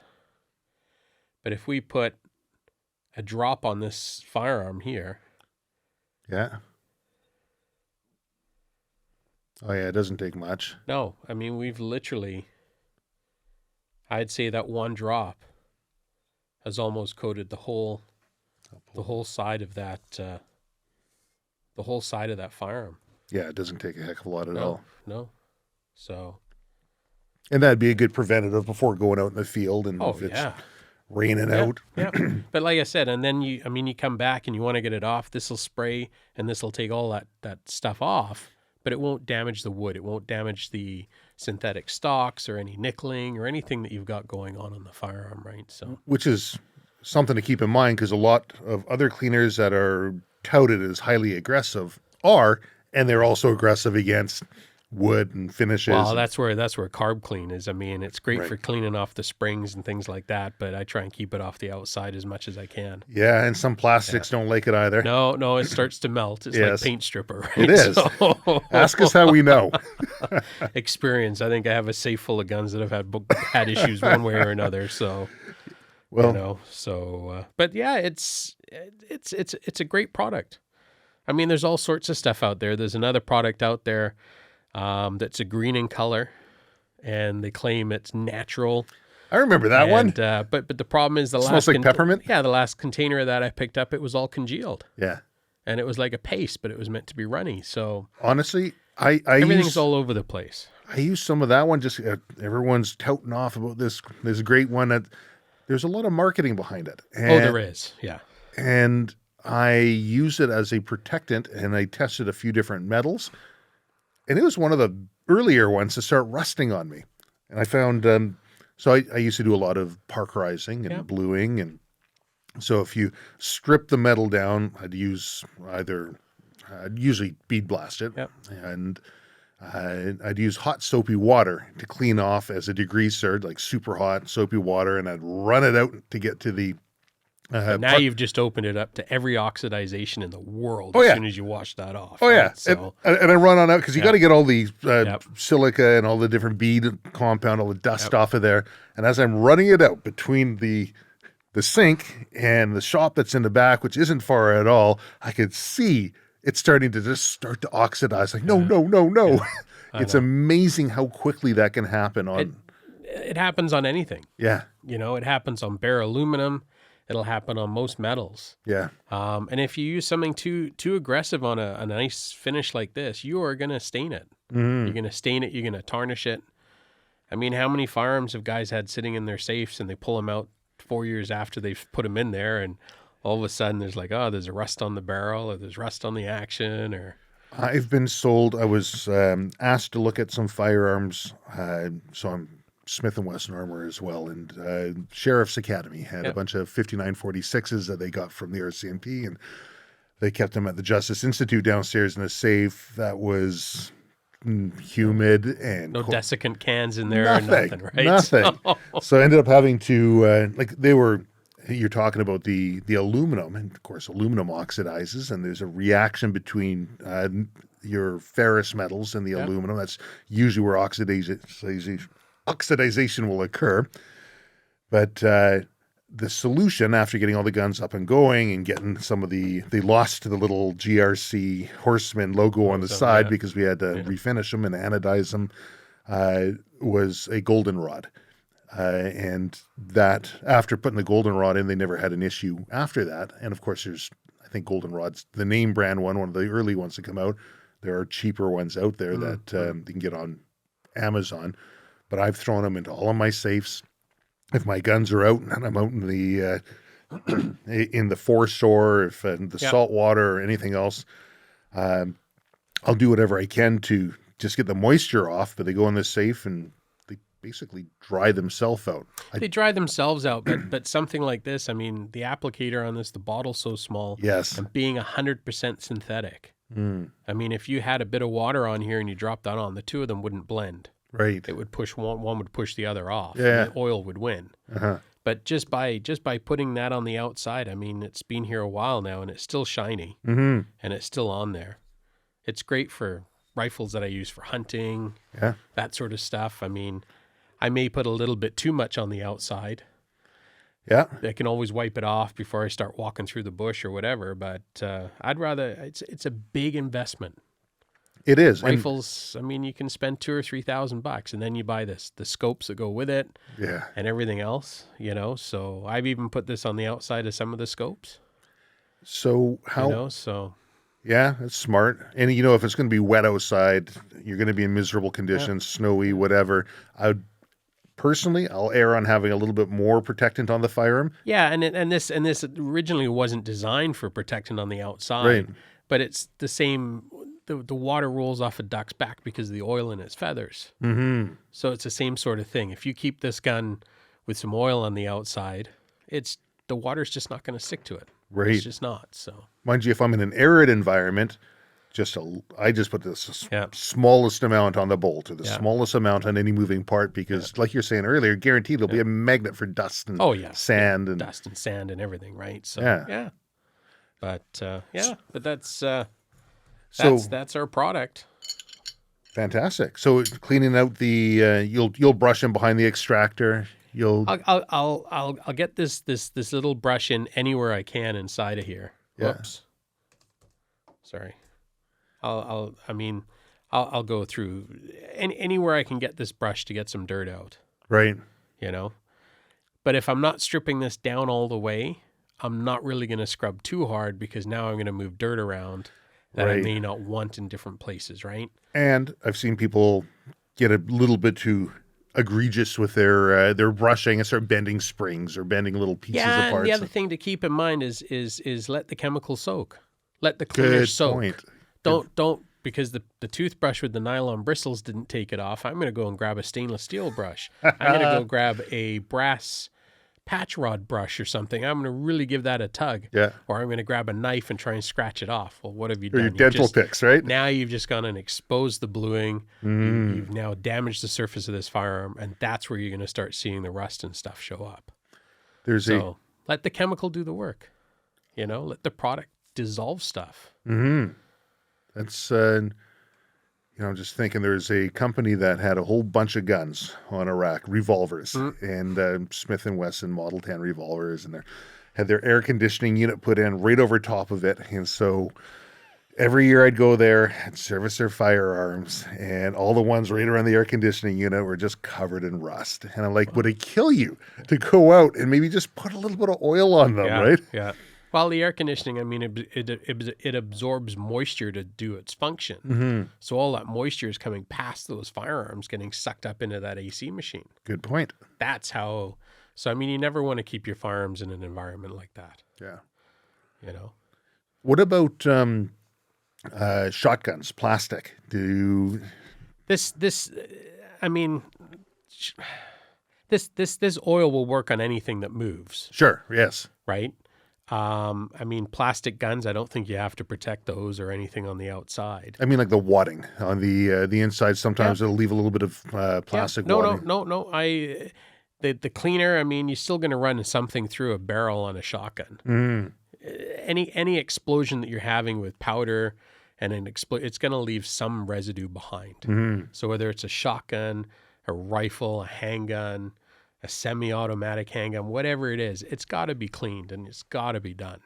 but if we put a drop on this firearm here. Yeah. Oh, yeah, it doesn't take much. No, I mean, we've literally, I'd say that one drop has almost coated the whole side of that, firearm. Yeah, it doesn't take a heck of a lot at all. No. So. And that'd be a good preventative before going out in the field and if it's raining out. Yeah. But like I said, and then you come back and you want to get it off, this will spray and this will take all that stuff off, but it won't damage the wood. It won't damage the synthetic stocks or any nickeling or anything that you've got going on the firearm, right? So, which is something to keep in mind because a lot of other cleaners that are touted as highly aggressive and they're also aggressive against wood and finishes. Well, that's where Carb Clean is. I mean, it's great for cleaning off the springs and things like that, but I try and keep it off the outside as much as I can. Yeah, and some plastics don't like it either. No, it starts to melt. It's like paint stripper. Right? It is. So, ask us how we know. Experience. I think I have a safe full of guns that have had issues one way or another. So, well, but yeah, it's a great product. I mean, there's all sorts of stuff out there. There's another product out there that's a green in color, and they claim it's natural. I remember that one. But the problem is smells like peppermint. Yeah, the last container that I picked up, it was all congealed. Yeah, and it was like a paste, but it was meant to be runny. So honestly, everything's all over the place. I use some of that one. Just everyone's touting off about this great one. That there's a lot of marketing behind it. There is. Yeah, and I use it as a protectant, and I tested a few different metals. And it was one of the earlier ones to start rusting on me. And I found, so I used to do a lot of parkerizing and bluing. And so if you strip the metal down, I'd usually bead blast it. Yep. And I'd use hot soapy water to clean off as a degreaser, like super hot soapy water. And I'd run it out to get to the now you've just opened it up to every oxidization in the world as soon as you wash that off. Oh, yeah. So, and I run on out because you got to get all the silica and all the different bead compound, all the dust off of there. And as I'm running it out between the sink and the shop that's in the back, which isn't far at all, I could see it's starting to just start to oxidize. Like, no. Yeah. It's amazing how quickly that can happen on. It happens on anything. Yeah. It happens on bare aluminum. It'll happen on most metals. Yeah. And if you use something too aggressive on a nice finish like this, you are going to stain it. Mm-hmm. You're going to stain it. You're going to tarnish it. I mean, how many firearms have guys had sitting in their safes and they pull them out 4 years after they've put them in there, and all of a sudden there's like, oh, there's a rust on the barrel, or there's rust on the action, or... I've been sold. I was asked to look at some firearms, so I'm Smith & Wesson Armor as well, and Sheriff's Academy had a bunch of 5946s that they got from the RCMP, and they kept them at the Justice Institute downstairs in a safe that was humid and no desiccant cans in there. Nothing, right? Nothing. So I ended up having to you're talking about the aluminum, and of course aluminum oxidizes, and there's a reaction between your ferrous metals and the aluminum. That's usually where oxidization will occur. But the solution, after getting all the guns up and going and getting some of they lost the little GRC Horseman logo on the side because we had to refinish them and anodize them, was a goldenrod. And that, after putting the goldenrod in, they never had an issue after that. And of course, there's, I think goldenrod's the name brand one of the early ones to come out. There are cheaper ones out there that you can get on Amazon. But I've thrown them into all of my safes. If my guns are out and I'm out in the foreshore, if in the salt water or anything else, I'll do whatever I can to just get the moisture off. But they go in the safe and they basically dry themselves out. They dry themselves out, but something like this, I mean, the applicator on this, the bottle's so small. Yes. And being 100% synthetic. I mean, if you had a bit of water on here and you dropped that on, the two of them wouldn't blend. Right. It would push one would push the other off. Yeah. And the oil would win. Uh-huh. But just by putting that on the outside, I mean, it's been here a while now and it's still shiny. Mm-hmm. And it's still on there. It's great for rifles that I use for hunting. Yeah. That sort of stuff. I mean, I may put a little bit too much on the outside. Yeah. I can always wipe it off before I start walking through the bush or whatever. But I'd rather, it's a big investment. It is. Rifles, I mean, you can spend $2,000 or $3,000, and then you buy the scopes that go with it, and everything else. So I've even put this on the outside of some of the scopes. So how? So Yeah, it's smart. And if it's going to be wet outside, you're going to be in miserable conditions, snowy, whatever. I'll err on having a little bit more protectant on the firearm. Yeah, and this originally wasn't designed for protecting on the outside, Right. but it's the same. The water rolls off a duck's back because of the oil in its feathers. Mm-hmm. So it's the same sort of thing. If you keep this gun with some oil on the outside, the water's just not going to stick to it. Right. It's just not. So Mind you, if I'm in an arid environment, I just put the smallest amount on the bolt, or the smallest amount on any moving part, because like you're saying earlier, guaranteed it'll be a magnet for dust and sand and dust and sand and everything, right? So yeah. But that's our product. Fantastic. So cleaning out the you'll brush in behind the extractor. I'll get this little brush in anywhere I can inside of here. Whoops. Sorry. I'll go through anywhere I can get this brush to get some dirt out. Right. But if I'm not stripping this down all the way, I'm not really going to scrub too hard, because now I'm going to move dirt around that I may not want in different places, right? And I've seen people get a little bit too egregious with their brushing and start bending springs or bending little pieces apart. Yeah, and the other thing to keep in mind is let the chemical soak. Let the cleaner soak. Point. Don't because the toothbrush with the nylon bristles didn't take it off. I'm going to go and grab a stainless steel brush. I'm going to go grab a brass patch rod brush or something. I'm going to really give that a tug. Yeah. Or I'm going to grab a knife and try and scratch it off. Well, what have you done? Or your dental picks, right? Now you've just gone and exposed the bluing. You've now damaged the surface of this firearm, and that's where you're going to start seeing the rust and stuff show up. Let the chemical do the work. Let the product dissolve stuff. Mm-hmm. That's I'm just thinking there's a company that had a whole bunch of guns on a rack, revolvers, and Smith & Wesson Model 10 revolvers, and they had their air conditioning unit put in right over top of it. And so every year I'd go there and service their firearms, and all the ones right around the air conditioning unit were just covered in rust. And I'm like, would it kill you to go out and maybe just put a little bit of oil on them, right? Yeah. Well, the air conditioning, I mean, it absorbs moisture to do its function. Mm-hmm. So all that moisture is coming past those firearms, getting sucked up into that AC machine. Good point. That's how. So, I mean, you never want to keep your firearms in an environment like that. Yeah. What about shotguns, plastic? This oil will work on anything that moves. Sure. Yes. Right. Plastic guns, I don't think you have to protect those or anything on the outside. I mean, like the wadding on the inside. Sometimes it'll leave a little bit of plastic wadding. No. The cleaner, I mean, you're still going to run something through a barrel on a shotgun. Mm. Any explosion that you're having with powder and it's going to leave some residue behind. Mm. So whether it's a shotgun, a rifle, a handgun, a semi-automatic handgun, whatever it is, it's got to be cleaned and it's got to be done.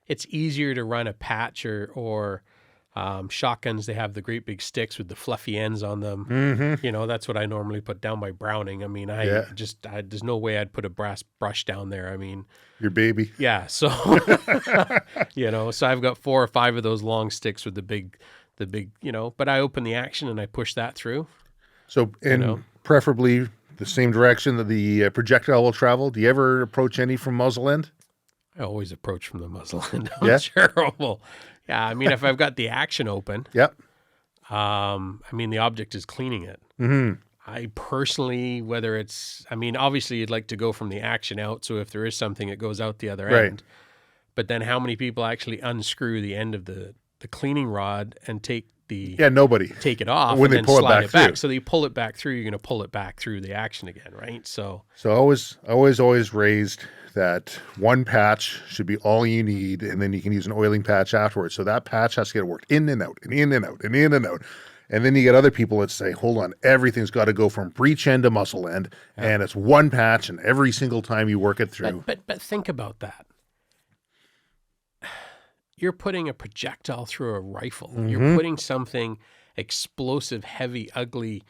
It's easier to run a patch or shotguns. They have the great big sticks with the fluffy ends on them. Mm-hmm. That's what I normally put down by Browning. I mean, there's no way I'd put a brass brush down there. I mean, your baby. Yeah. So, so I've got 4 or 5 of those long sticks with the big, but I open the action and I push that through. So, preferably the same direction that the projectile will travel. Do you ever approach any from muzzle end? I always approach from the muzzle end. Yeah? Terrible. Yeah, I mean, if I've got the action open, yep. The object is cleaning it. Mm-hmm. I personally, obviously you'd like to go from the action out, so if there is something, it goes out the other end. But then how many people actually unscrew the end of the cleaning rod and take nobody take it off when and they then pull slide it back through. So you pull it back through, you're going to pull it back through the action again, right? So always raised that one patch should be all you need, and then you can use an oiling patch afterwards. So that patch has to get worked in and out and in and out and in and out. And then you get other people that say, hold on, everything's got to go from breech end to muscle end, and it's one patch, and every single time you work it through. But think about that. You're putting a projectile through a rifle. You're putting something explosive, heavy, ugly,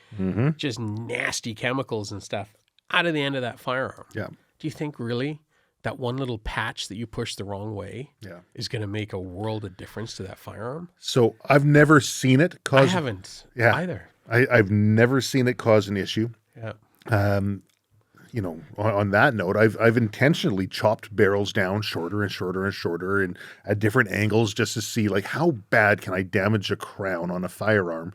just nasty chemicals and stuff out of the end of that firearm. Yeah. Do you think really that one little patch that you push the wrong way is going to make a world of difference to that firearm? So I've never seen it cause... I haven't either. I've never seen it cause an issue. Yeah. You know, on that note, I've intentionally chopped barrels down shorter and shorter and shorter and at different angles just to see like how bad can I damage a crown on a firearm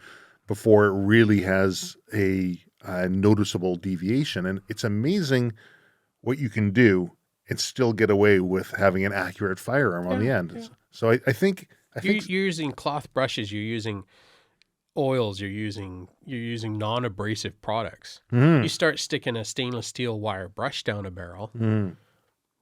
before it really has a noticeable deviation. And it's amazing what you can do and still get away with having an accurate firearm on the end. Yeah. So I think you're using cloth brushes, you're using oils, you're using non-abrasive products. You start sticking a stainless steel wire brush down a barrel,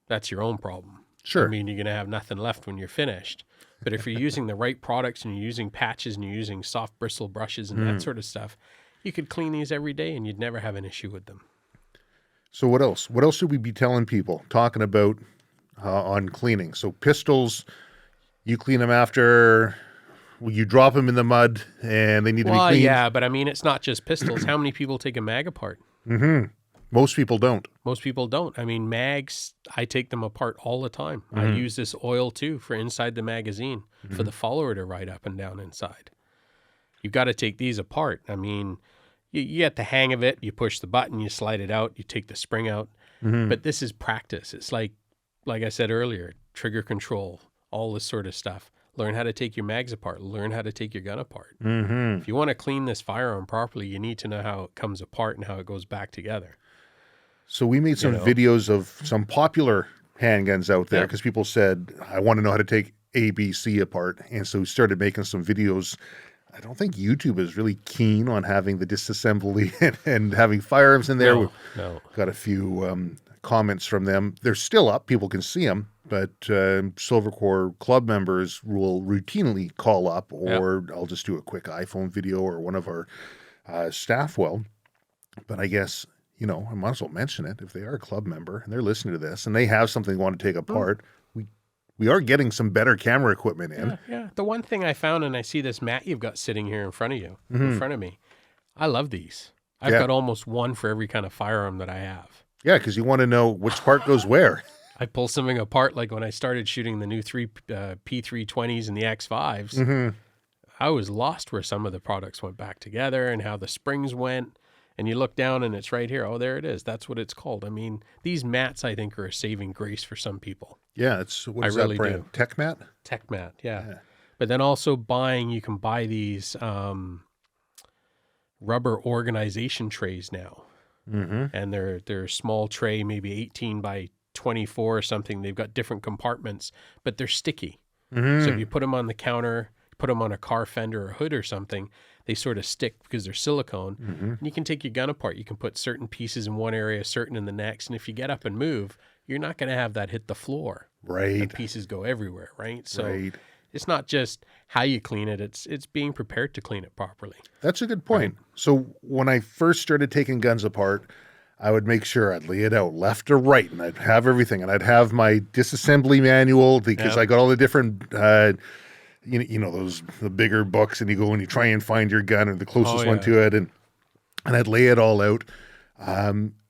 that's your own problem. Sure. I mean, you're going to have nothing left when you're finished. But if you're using the right products and you're using patches and you're using soft bristle brushes and that sort of stuff, you could clean these every day and you'd never have an issue with them. So what else? What else should we be telling people, talking about on cleaning? So pistols, you clean them after... Well, you drop them in the mud and they need to be cleaned. Yeah, but I mean, it's not just pistols. How many people take a mag apart? Most people don't. Most people don't. I mean, mags, I take them apart all the time. I use this oil too for inside the magazine for the follower to ride up and down inside. You've got to take these apart. I mean, you get the hang of it. You push the button, you slide it out, you take the spring out. But this is practice. It's like I said earlier, trigger control, all this sort of stuff. Learn how to take your mags apart. Learn how to take your gun apart. If you want to clean this firearm properly, you need to know how it comes apart and how it goes back together. So we made some videos of some popular handguns out there because people said, I want to know how to take A, B, C apart. And so we started making some videos. I don't think YouTube is really keen on having the disassembly and having firearms in there. No. We've got a few comments from them. They're still up. People can see them. But Silvercore club members will routinely call up, or I'll just do a quick iPhone video, or one of our staff will. But I guess, you know, I might as well mention it. If they are a club member and they're listening to this and they have something they want to take apart, we are getting some better camera equipment in. Yeah. The one thing I found, and I see this mat you've got sitting here in front of you, in front of me, I love these. I've got almost one for every kind of firearm that I have. Yeah, because you want to know which part goes where. I pull something apart, like when I started shooting the new P320s and the X5s, I was lost where some of the products went back together and how the springs went. And you look down and it's right here. Oh, there it is. That's what it's called. I mean, these mats, I think, are a saving grace for some people. Yeah, what is that brand? Tech Mat? Tech Mat, yeah. But then also you can buy these rubber organization trays now. And they're a small tray, maybe 18 by 24 or something. They've got different compartments, but they're sticky. So if you put them on the counter, put them on a car fender or hood or something, they sort of stick because they're silicone. And you can take your gun apart. You can put certain pieces in one area, certain in the next. And if you get up and move, you're not going to have that hit the floor. Right. And pieces go everywhere, right? So it's not just how you clean it. It's being prepared to clean it properly. That's a good point. Right. So when I first started taking guns apart, I would make sure I'd lay it out left or right, and I'd have everything, and I'd have my disassembly manual because I got all the different, you know, the bigger books, and you go and you try and find your gun or the closest one to it, and I'd lay it all out.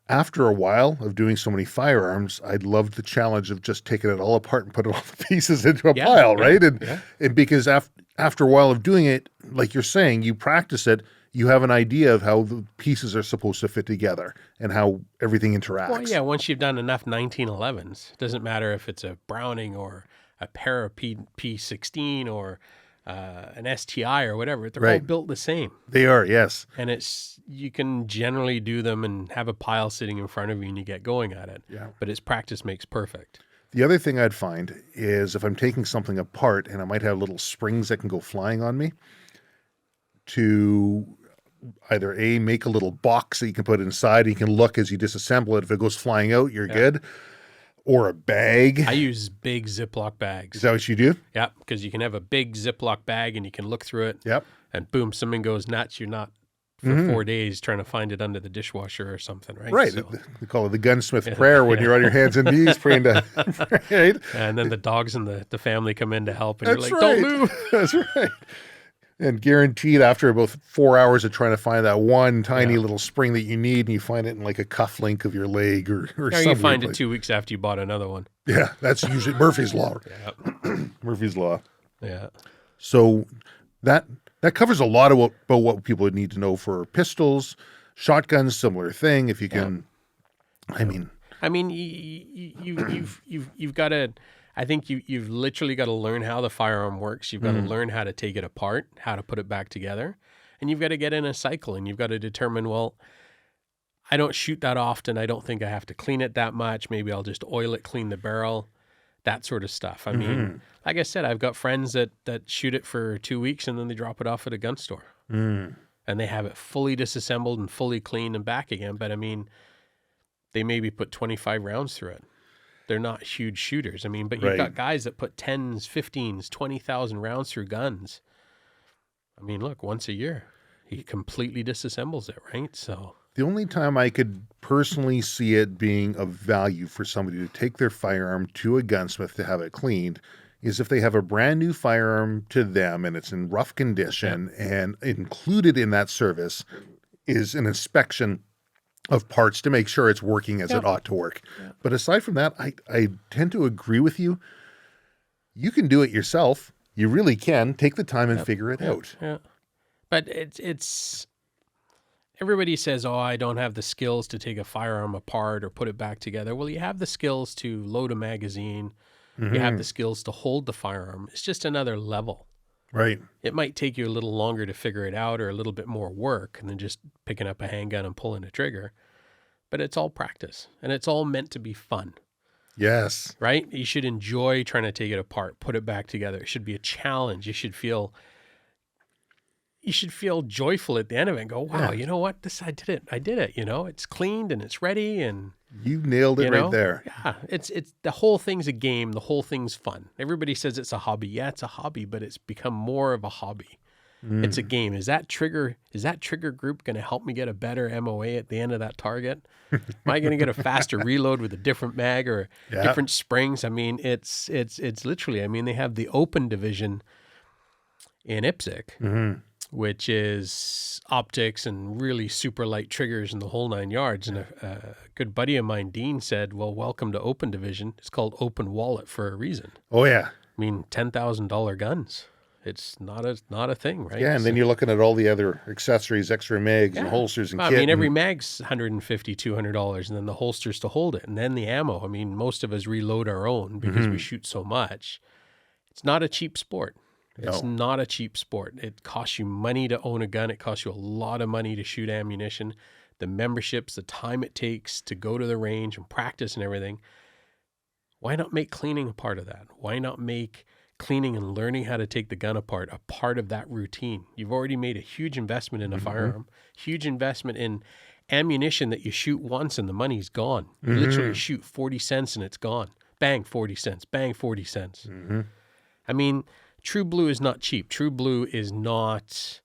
After a while of doing so many firearms, I'd loved the challenge of just taking it all apart and putting all the pieces into a pile, right? And because after a while of doing it, like you're saying, you practice it. You have an idea of how the pieces are supposed to fit together and how everything interacts. Well, yeah, once you've done enough 1911s, it doesn't matter if it's a Browning or a Para P16 or an STI or whatever. They're all built the same. They are, yes. And you can generally do them and have a pile sitting in front of you and you get going at it. Yeah. But it's practice makes perfect. The other thing I'd find is if I'm taking something apart and I might have little springs that can go flying on me, to either make a little box that you can put inside, you can look as you disassemble it. If it goes flying out, you're good. Or a bag. I use big Ziploc bags. Is that what you do? Yeah, because you can have a big Ziploc bag and you can look through it. Yep. and boom, something goes nuts. You're not for 4 days trying to find it under the dishwasher or something, right? Right. So, They call it the gunsmith prayer when you're on your hands and knees praying to, right? and then the dogs and the family come in to help, and That's you're like, right. don't move. That's right. And guaranteed after about 4 hours of trying to find that one tiny little spring that you need, and you find it in like a cuff link of your leg or Or something. you find it 2 weeks after you bought another one. Yeah, that's usually Murphy's Law. Yeah. Murphy's Law. Yeah. So that covers a lot of about what people would need to know for pistols, shotguns, similar thing. If you can, I mean, you've got to. I think you've literally got to learn how the firearm works. You've got to learn how to take it apart, how to put it back together, and you've got to get in a cycle. And you've got to determine, well, I don't shoot that often. I don't think I have to clean it that much. Maybe I'll just oil it, clean the barrel, that sort of stuff. I mean, like I said, I've got friends that shoot it for 2 weeks and then they drop it off at a gun store. And they have it fully disassembled and fully cleaned and back again. But I mean, they maybe put 25 rounds through it. They're not huge shooters. I mean, but you've got guys that put 10s, 15s, 20,000 rounds through guns. I mean, look, once a year, he completely disassembles it, right? So the only time I could personally see it being of value for somebody to take their firearm to a gunsmith to have it cleaned is if they have a brand new firearm to them and it's in rough condition, and included in that service is an inspection of parts to make sure it's working as it ought to work. But aside from that, I tend to agree with you. You can do it yourself. You really can. Take the time and figure it out. Yeah. But it's everybody says, oh, I don't have the skills to take a firearm apart or put it back together. Well, you have the skills to load a magazine. You have the skills to hold the firearm. It's just another level. Right. It might take you a little longer to figure it out or a little bit more work than just picking up a handgun and pulling a trigger. But it's all practice, and it's all meant to be fun. Yes. Right? You should enjoy trying to take it apart, put it back together. It should be a challenge. You should feel joyful at the end of it and go, wow, you know what? I did it. You know, it's cleaned and it's ready, and you nailed it right there. Yeah. It's the whole thing's a game. The whole thing's fun. Everybody says it's a hobby. Yeah, it's a hobby, but it's become more of a hobby. It's a game. Is that trigger group going to help me get a better MOA at the end of that target? Am I going to get a faster reload with a different mag or different springs? I mean, it's literally, I mean, they have the open division in IPSC, which is optics and really super light triggers and the whole 9 yards. And a good buddy of mine, Dean, said, well, welcome to open division. It's called open wallet for a reason. Oh, yeah. I mean, $10,000 guns. It's not a thing, right? Yeah, and then you're looking at all the other accessories, extra mags and holsters and kit. I mean, every mag's $150, $200, and then the holsters to hold it, and then the ammo. I mean, most of us reload our own because we shoot so much. It's not a cheap sport. It's not a cheap sport. It costs you money to own a gun. It costs you a lot of money to shoot ammunition. The memberships, the time it takes to go to the range and practice and everything. Why not make cleaning a part of that? Why not make cleaning and learning how to take the gun apart a part of that routine? You've already made a huge investment in a firearm, huge investment in ammunition that you shoot once and the money's gone. You literally shoot 40 cents and it's gone. Bang, 40 cents. Bang, 40 cents. I mean, True Blue is not cheap. True Blue is not,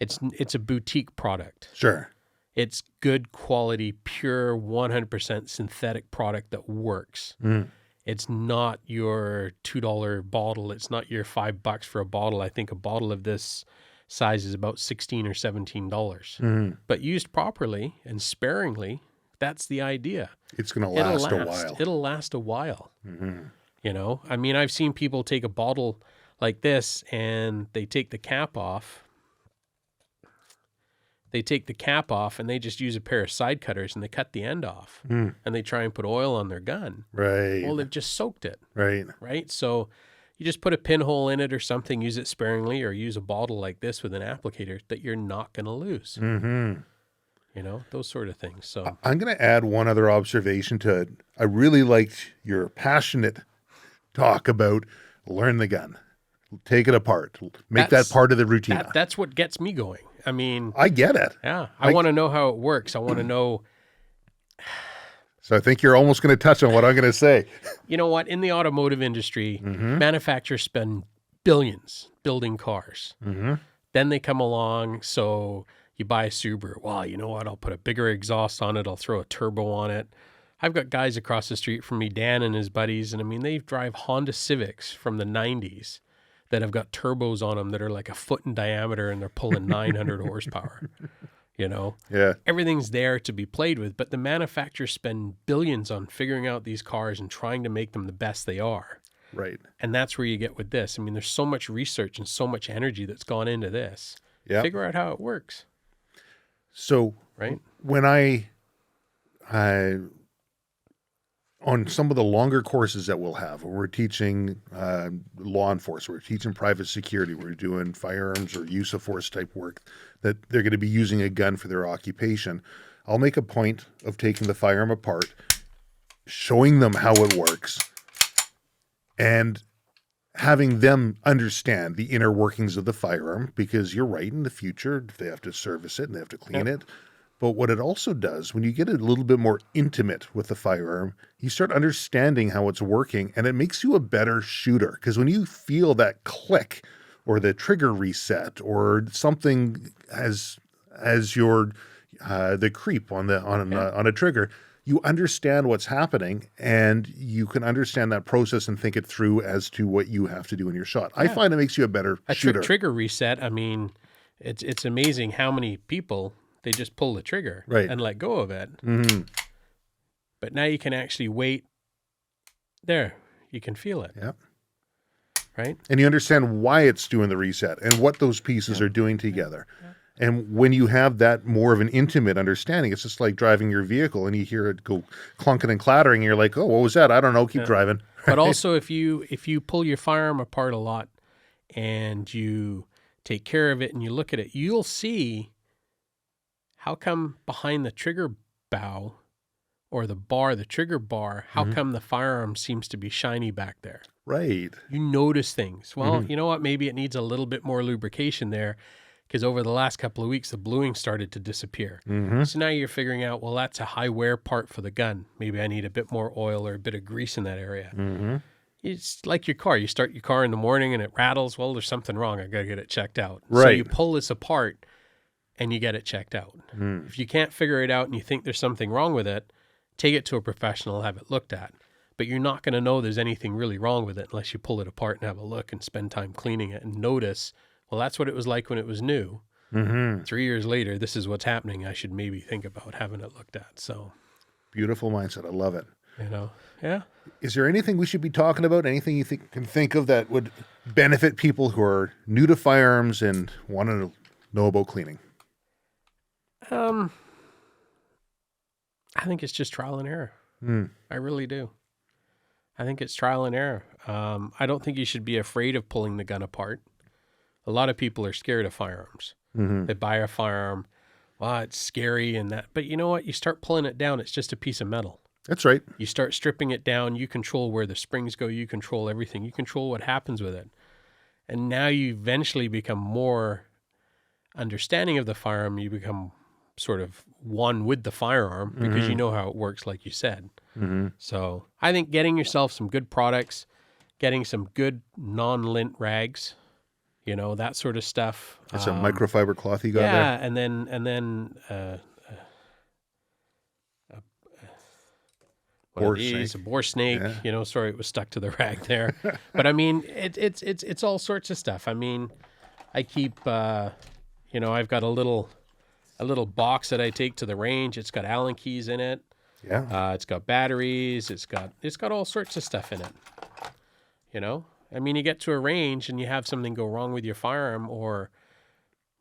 it's a boutique product. Sure. It's good quality, pure, 100% synthetic product that works. It's not your $2 bottle. It's not your $5 for a bottle. I think a bottle of this size is about $16 or $17. But used properly and sparingly, that's the idea. It's going to last a while. It'll last a while. You know, I mean, I've seen people take a bottle like this and they take the cap off. They take the cap off and they just use a pair of side cutters and they cut the end off and they try and put oil on their gun. Right. Well, they've just soaked it. Right. Right. So you just put a pinhole in it or something, use it sparingly, or use a bottle like this with an applicator that you're not going to lose. You know, those sort of things. So I'm going to add one other observation to it. I really liked your passionate talk about learn the gun, take it apart, make that part of the routine. That's what gets me going. I mean, I get it. Yeah. I want to know how it works. I want to know. So I think you're almost going to touch on what I'm going to say. You know what? In the automotive industry, manufacturers spend billions building cars. Mm-hmm. Then they come along, so you buy a Subaru. Well, you know what? I'll put a bigger exhaust on it. I'll throw a turbo on it. I've got guys across the street from me, Dan and his buddies, and I mean, they drive Honda Civics from the 90s that have got turbos on them that are like a foot in diameter, and they're pulling 900 horsepower. You know? Yeah. Everything's there to be played with, but the manufacturers spend billions on figuring out these cars and trying to make them the best they are. Right. And that's where you get with this. I mean, there's so much research and so much energy that's gone into this. Yeah. Figure out how it works. So Right. when I on some of the longer courses that we'll have, where we're teaching law enforcement, we're teaching private security, we're doing firearms or use of force type work, that they're going to be using a gun for their occupation, I'll make a point of taking the firearm apart, showing them how it works, and having them understand the inner workings of the firearm, because you're right, in the future, they have to service it and they have to clean it. But what it also does, when you get a little bit more intimate with the firearm, you start understanding how it's working, and it makes you a better shooter. Because when you feel that click or the trigger reset or something as your the creep on a trigger, you understand what's happening, and you can understand that process and think it through as to what you have to do in your shot. I find it makes you a better shooter. Trigger reset. I mean, it's amazing how many people, they just pull the trigger and let go of it. Mm-hmm. But now you can actually wait. There, you can feel it. Yeah. Right? And you understand why it's doing the reset and what those pieces are doing together. Yeah. And when you have that more of an intimate understanding, it's just like driving your vehicle and you hear it go clunking and clattering, and you're like, oh, what was that? I don't know. Keep driving. But also, if you pull your firearm apart a lot and you take care of it and you look at it, you'll see how come behind the trigger bow or the trigger bar, how come the firearm seems to be shiny back there? Right. You notice things. Well, you know what? Maybe it needs a little bit more lubrication there, because over the last couple of weeks, the bluing started to disappear. So now you're figuring out, well, that's a high wear part for the gun. Maybe I need a bit more oil or a bit of grease in that area. It's like your car. You start your car in the morning and it rattles. Well, there's something wrong. I got to get it checked out. Right. So you pull this apart and you get it checked out. If you can't figure it out and you think there's something wrong with it, take it to a professional, have it looked at. But you're not going to know there's anything really wrong with it unless you pull it apart and have a look and spend time cleaning it and notice, well, that's what it was like when it was new. 3 years later, this is what's happening. I should maybe think about having it looked at. So, beautiful mindset. I love it. You know, yeah. Is there anything we should be talking about? Anything you can think of that would benefit people who are new to firearms and want to know about cleaning? I think it's just trial and error. I really do. I think it's trial and error. I don't think you should be afraid of pulling the gun apart. A lot of people are scared of firearms. They buy a firearm. Well, it's scary and that. But you know what? You start pulling it down, it's just a piece of metal. That's right. You start stripping it down. You control where the springs go. You control everything. You control what happens with it. And now you eventually become more understanding of the firearm. You become sort of one with the firearm because you know how it works, like you said. So I think getting yourself some good products, getting some good non-lint rags, you know, that sort of stuff. It's a microfiber cloth you got there. Yeah, and then a boar snake. Yeah. You know, sorry, it was stuck to the rag there. But I mean, it's all sorts of stuff. I mean, I keep, you know, I've got a little box that I take to the range. It's got Allen keys in it. Yeah. It's got batteries. It's got all sorts of stuff in it. You know, I mean, you get to a range and you have something go wrong with your firearm, or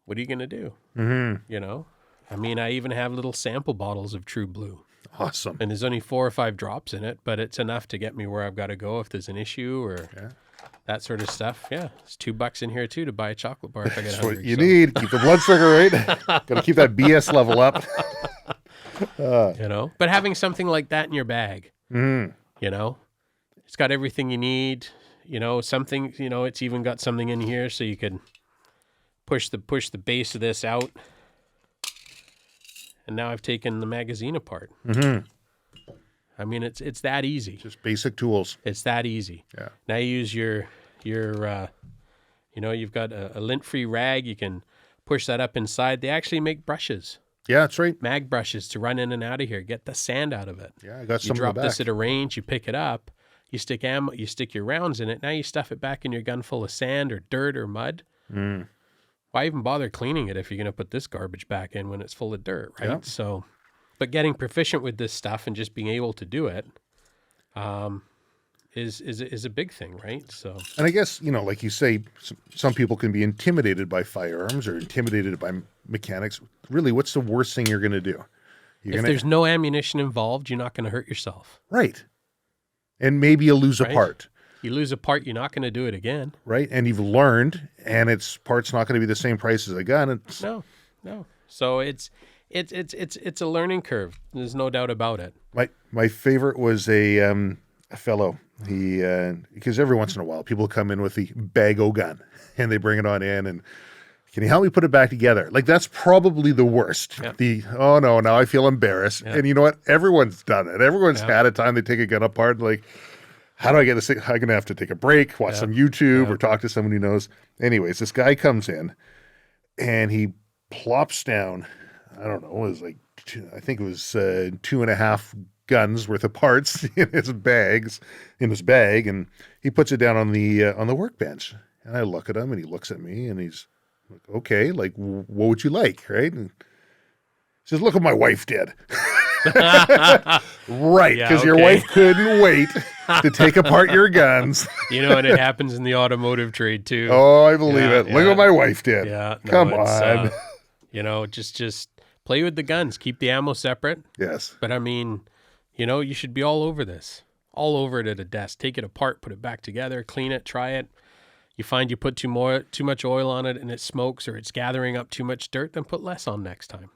what are you going to do? You know, I mean, I even have little sample bottles of True Blue. Awesome. And there's only 4 or 5 drops in it, but it's enough to get me where I've got to go if there's an issue or that sort of stuff. Yeah. It's $2 in here too to buy a chocolate bar if I get That's hungry. what you need. Keep the blood sugar right. Got to keep that BS level up. You know, but having something like that in your bag, you know, it's got everything you need, you know, something, you know, it's even got something in here so you could push the base of this out. And now I've taken the magazine apart. I mean, it's that easy. Just basic tools. It's that easy. Yeah. Now you use your You know, you've got a lint-free rag. You can push that up inside. They actually make brushes, Yeah, that's right. mag brushes to run in and out of here. Get the sand out of it. Yeah, I got You some drop in the back. this at a range. You pick it up. You stick ammo. You stick your rounds in it. Now you stuff it back in your gun full of sand or dirt or mud. Mm. Why even bother cleaning it if you're going to put this garbage back in when it's full of dirt, right? Yeah. So, but getting proficient with this stuff and just being able to do it is a big thing, right? So, And I guess, you know, like you say, some people can be intimidated by firearms or intimidated by mechanics. Really, what's the worst thing you're going to do? if there's no ammunition involved, you're not going to hurt yourself. Right. And maybe you lose a Right. part, You lose a part, you're not going to do it again. right? And you've learned, and its part's not going to be the same price as a gun. It's, No. So it's a learning curve. There's no doubt about it. my favorite was a fellow. He because every once in a while people come in with the bag-o gun and they bring it on in and can you help me put it back together? Like that's probably the worst. Yeah. The oh no, now I feel embarrassed. Yeah. And you know what? Everyone's done it. Everyone's Yeah. had a time they take a gun apart. Like, how do I get this thing? I'm gonna have to take a break, watch some YouTube, or talk to someone who knows. Anyways, this guy comes in and he plops down. I don't know. It was like I think it was 2.5 guns worth of parts in his bag, and he puts it down on the workbench. And I look at him, and he looks at me, and he's like, "Okay, like what would you like?" Right? And he says, "Look what my wife did." Right, Yeah, because your okay. wife couldn't wait to take apart your guns. You know, and it happens in the automotive trade too. Oh, I believe Yeah, it. Look yeah. what my wife did. Yeah, no, Come it's, on. You know, just play with the guns. Keep the ammo separate. Yes. But I mean, you know, you should be all over this, all over it at a desk. Take it apart, put it back together, clean it, try it. You find you put too much oil on it and it smokes or it's gathering up too much dirt, then put less on next time.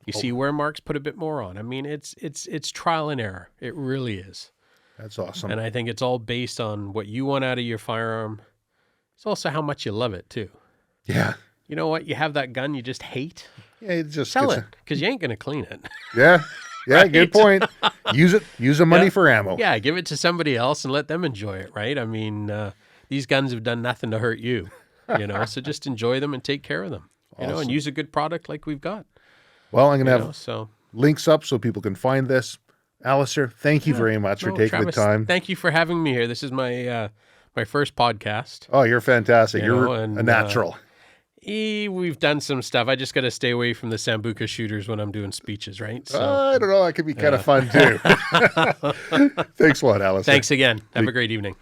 You see wear marks, put a bit more on. I mean, it's trial and error. It really is. That's awesome. And I think it's all based on what you want out of your firearm. It's also how much you love it too. Yeah. You know what? You have that gun you just hate. Yeah, it just Sell gets it because you ain't going to clean it. Yeah. Yeah, good point. Use the money Yeah. for ammo. Yeah, give it to somebody else and let them enjoy it, right? I mean, these guns have done nothing to hurt you, you know, so just enjoy them and take care of them, you know, and use a good product like we've got. Well, I'm going to You have know, so links up so people can find this. Alastair, thank you very much for No, taking Travis, the time. Thank you for having me here. This is my my first podcast. Oh, you're fantastic. You You're know, and, a natural. We've done some stuff. I just got to stay away from the Sambuca shooters when I'm doing speeches, right? So I don't know. That could be kind of fun too. Thanks a lot, Alastair. thanks again. Have a great evening.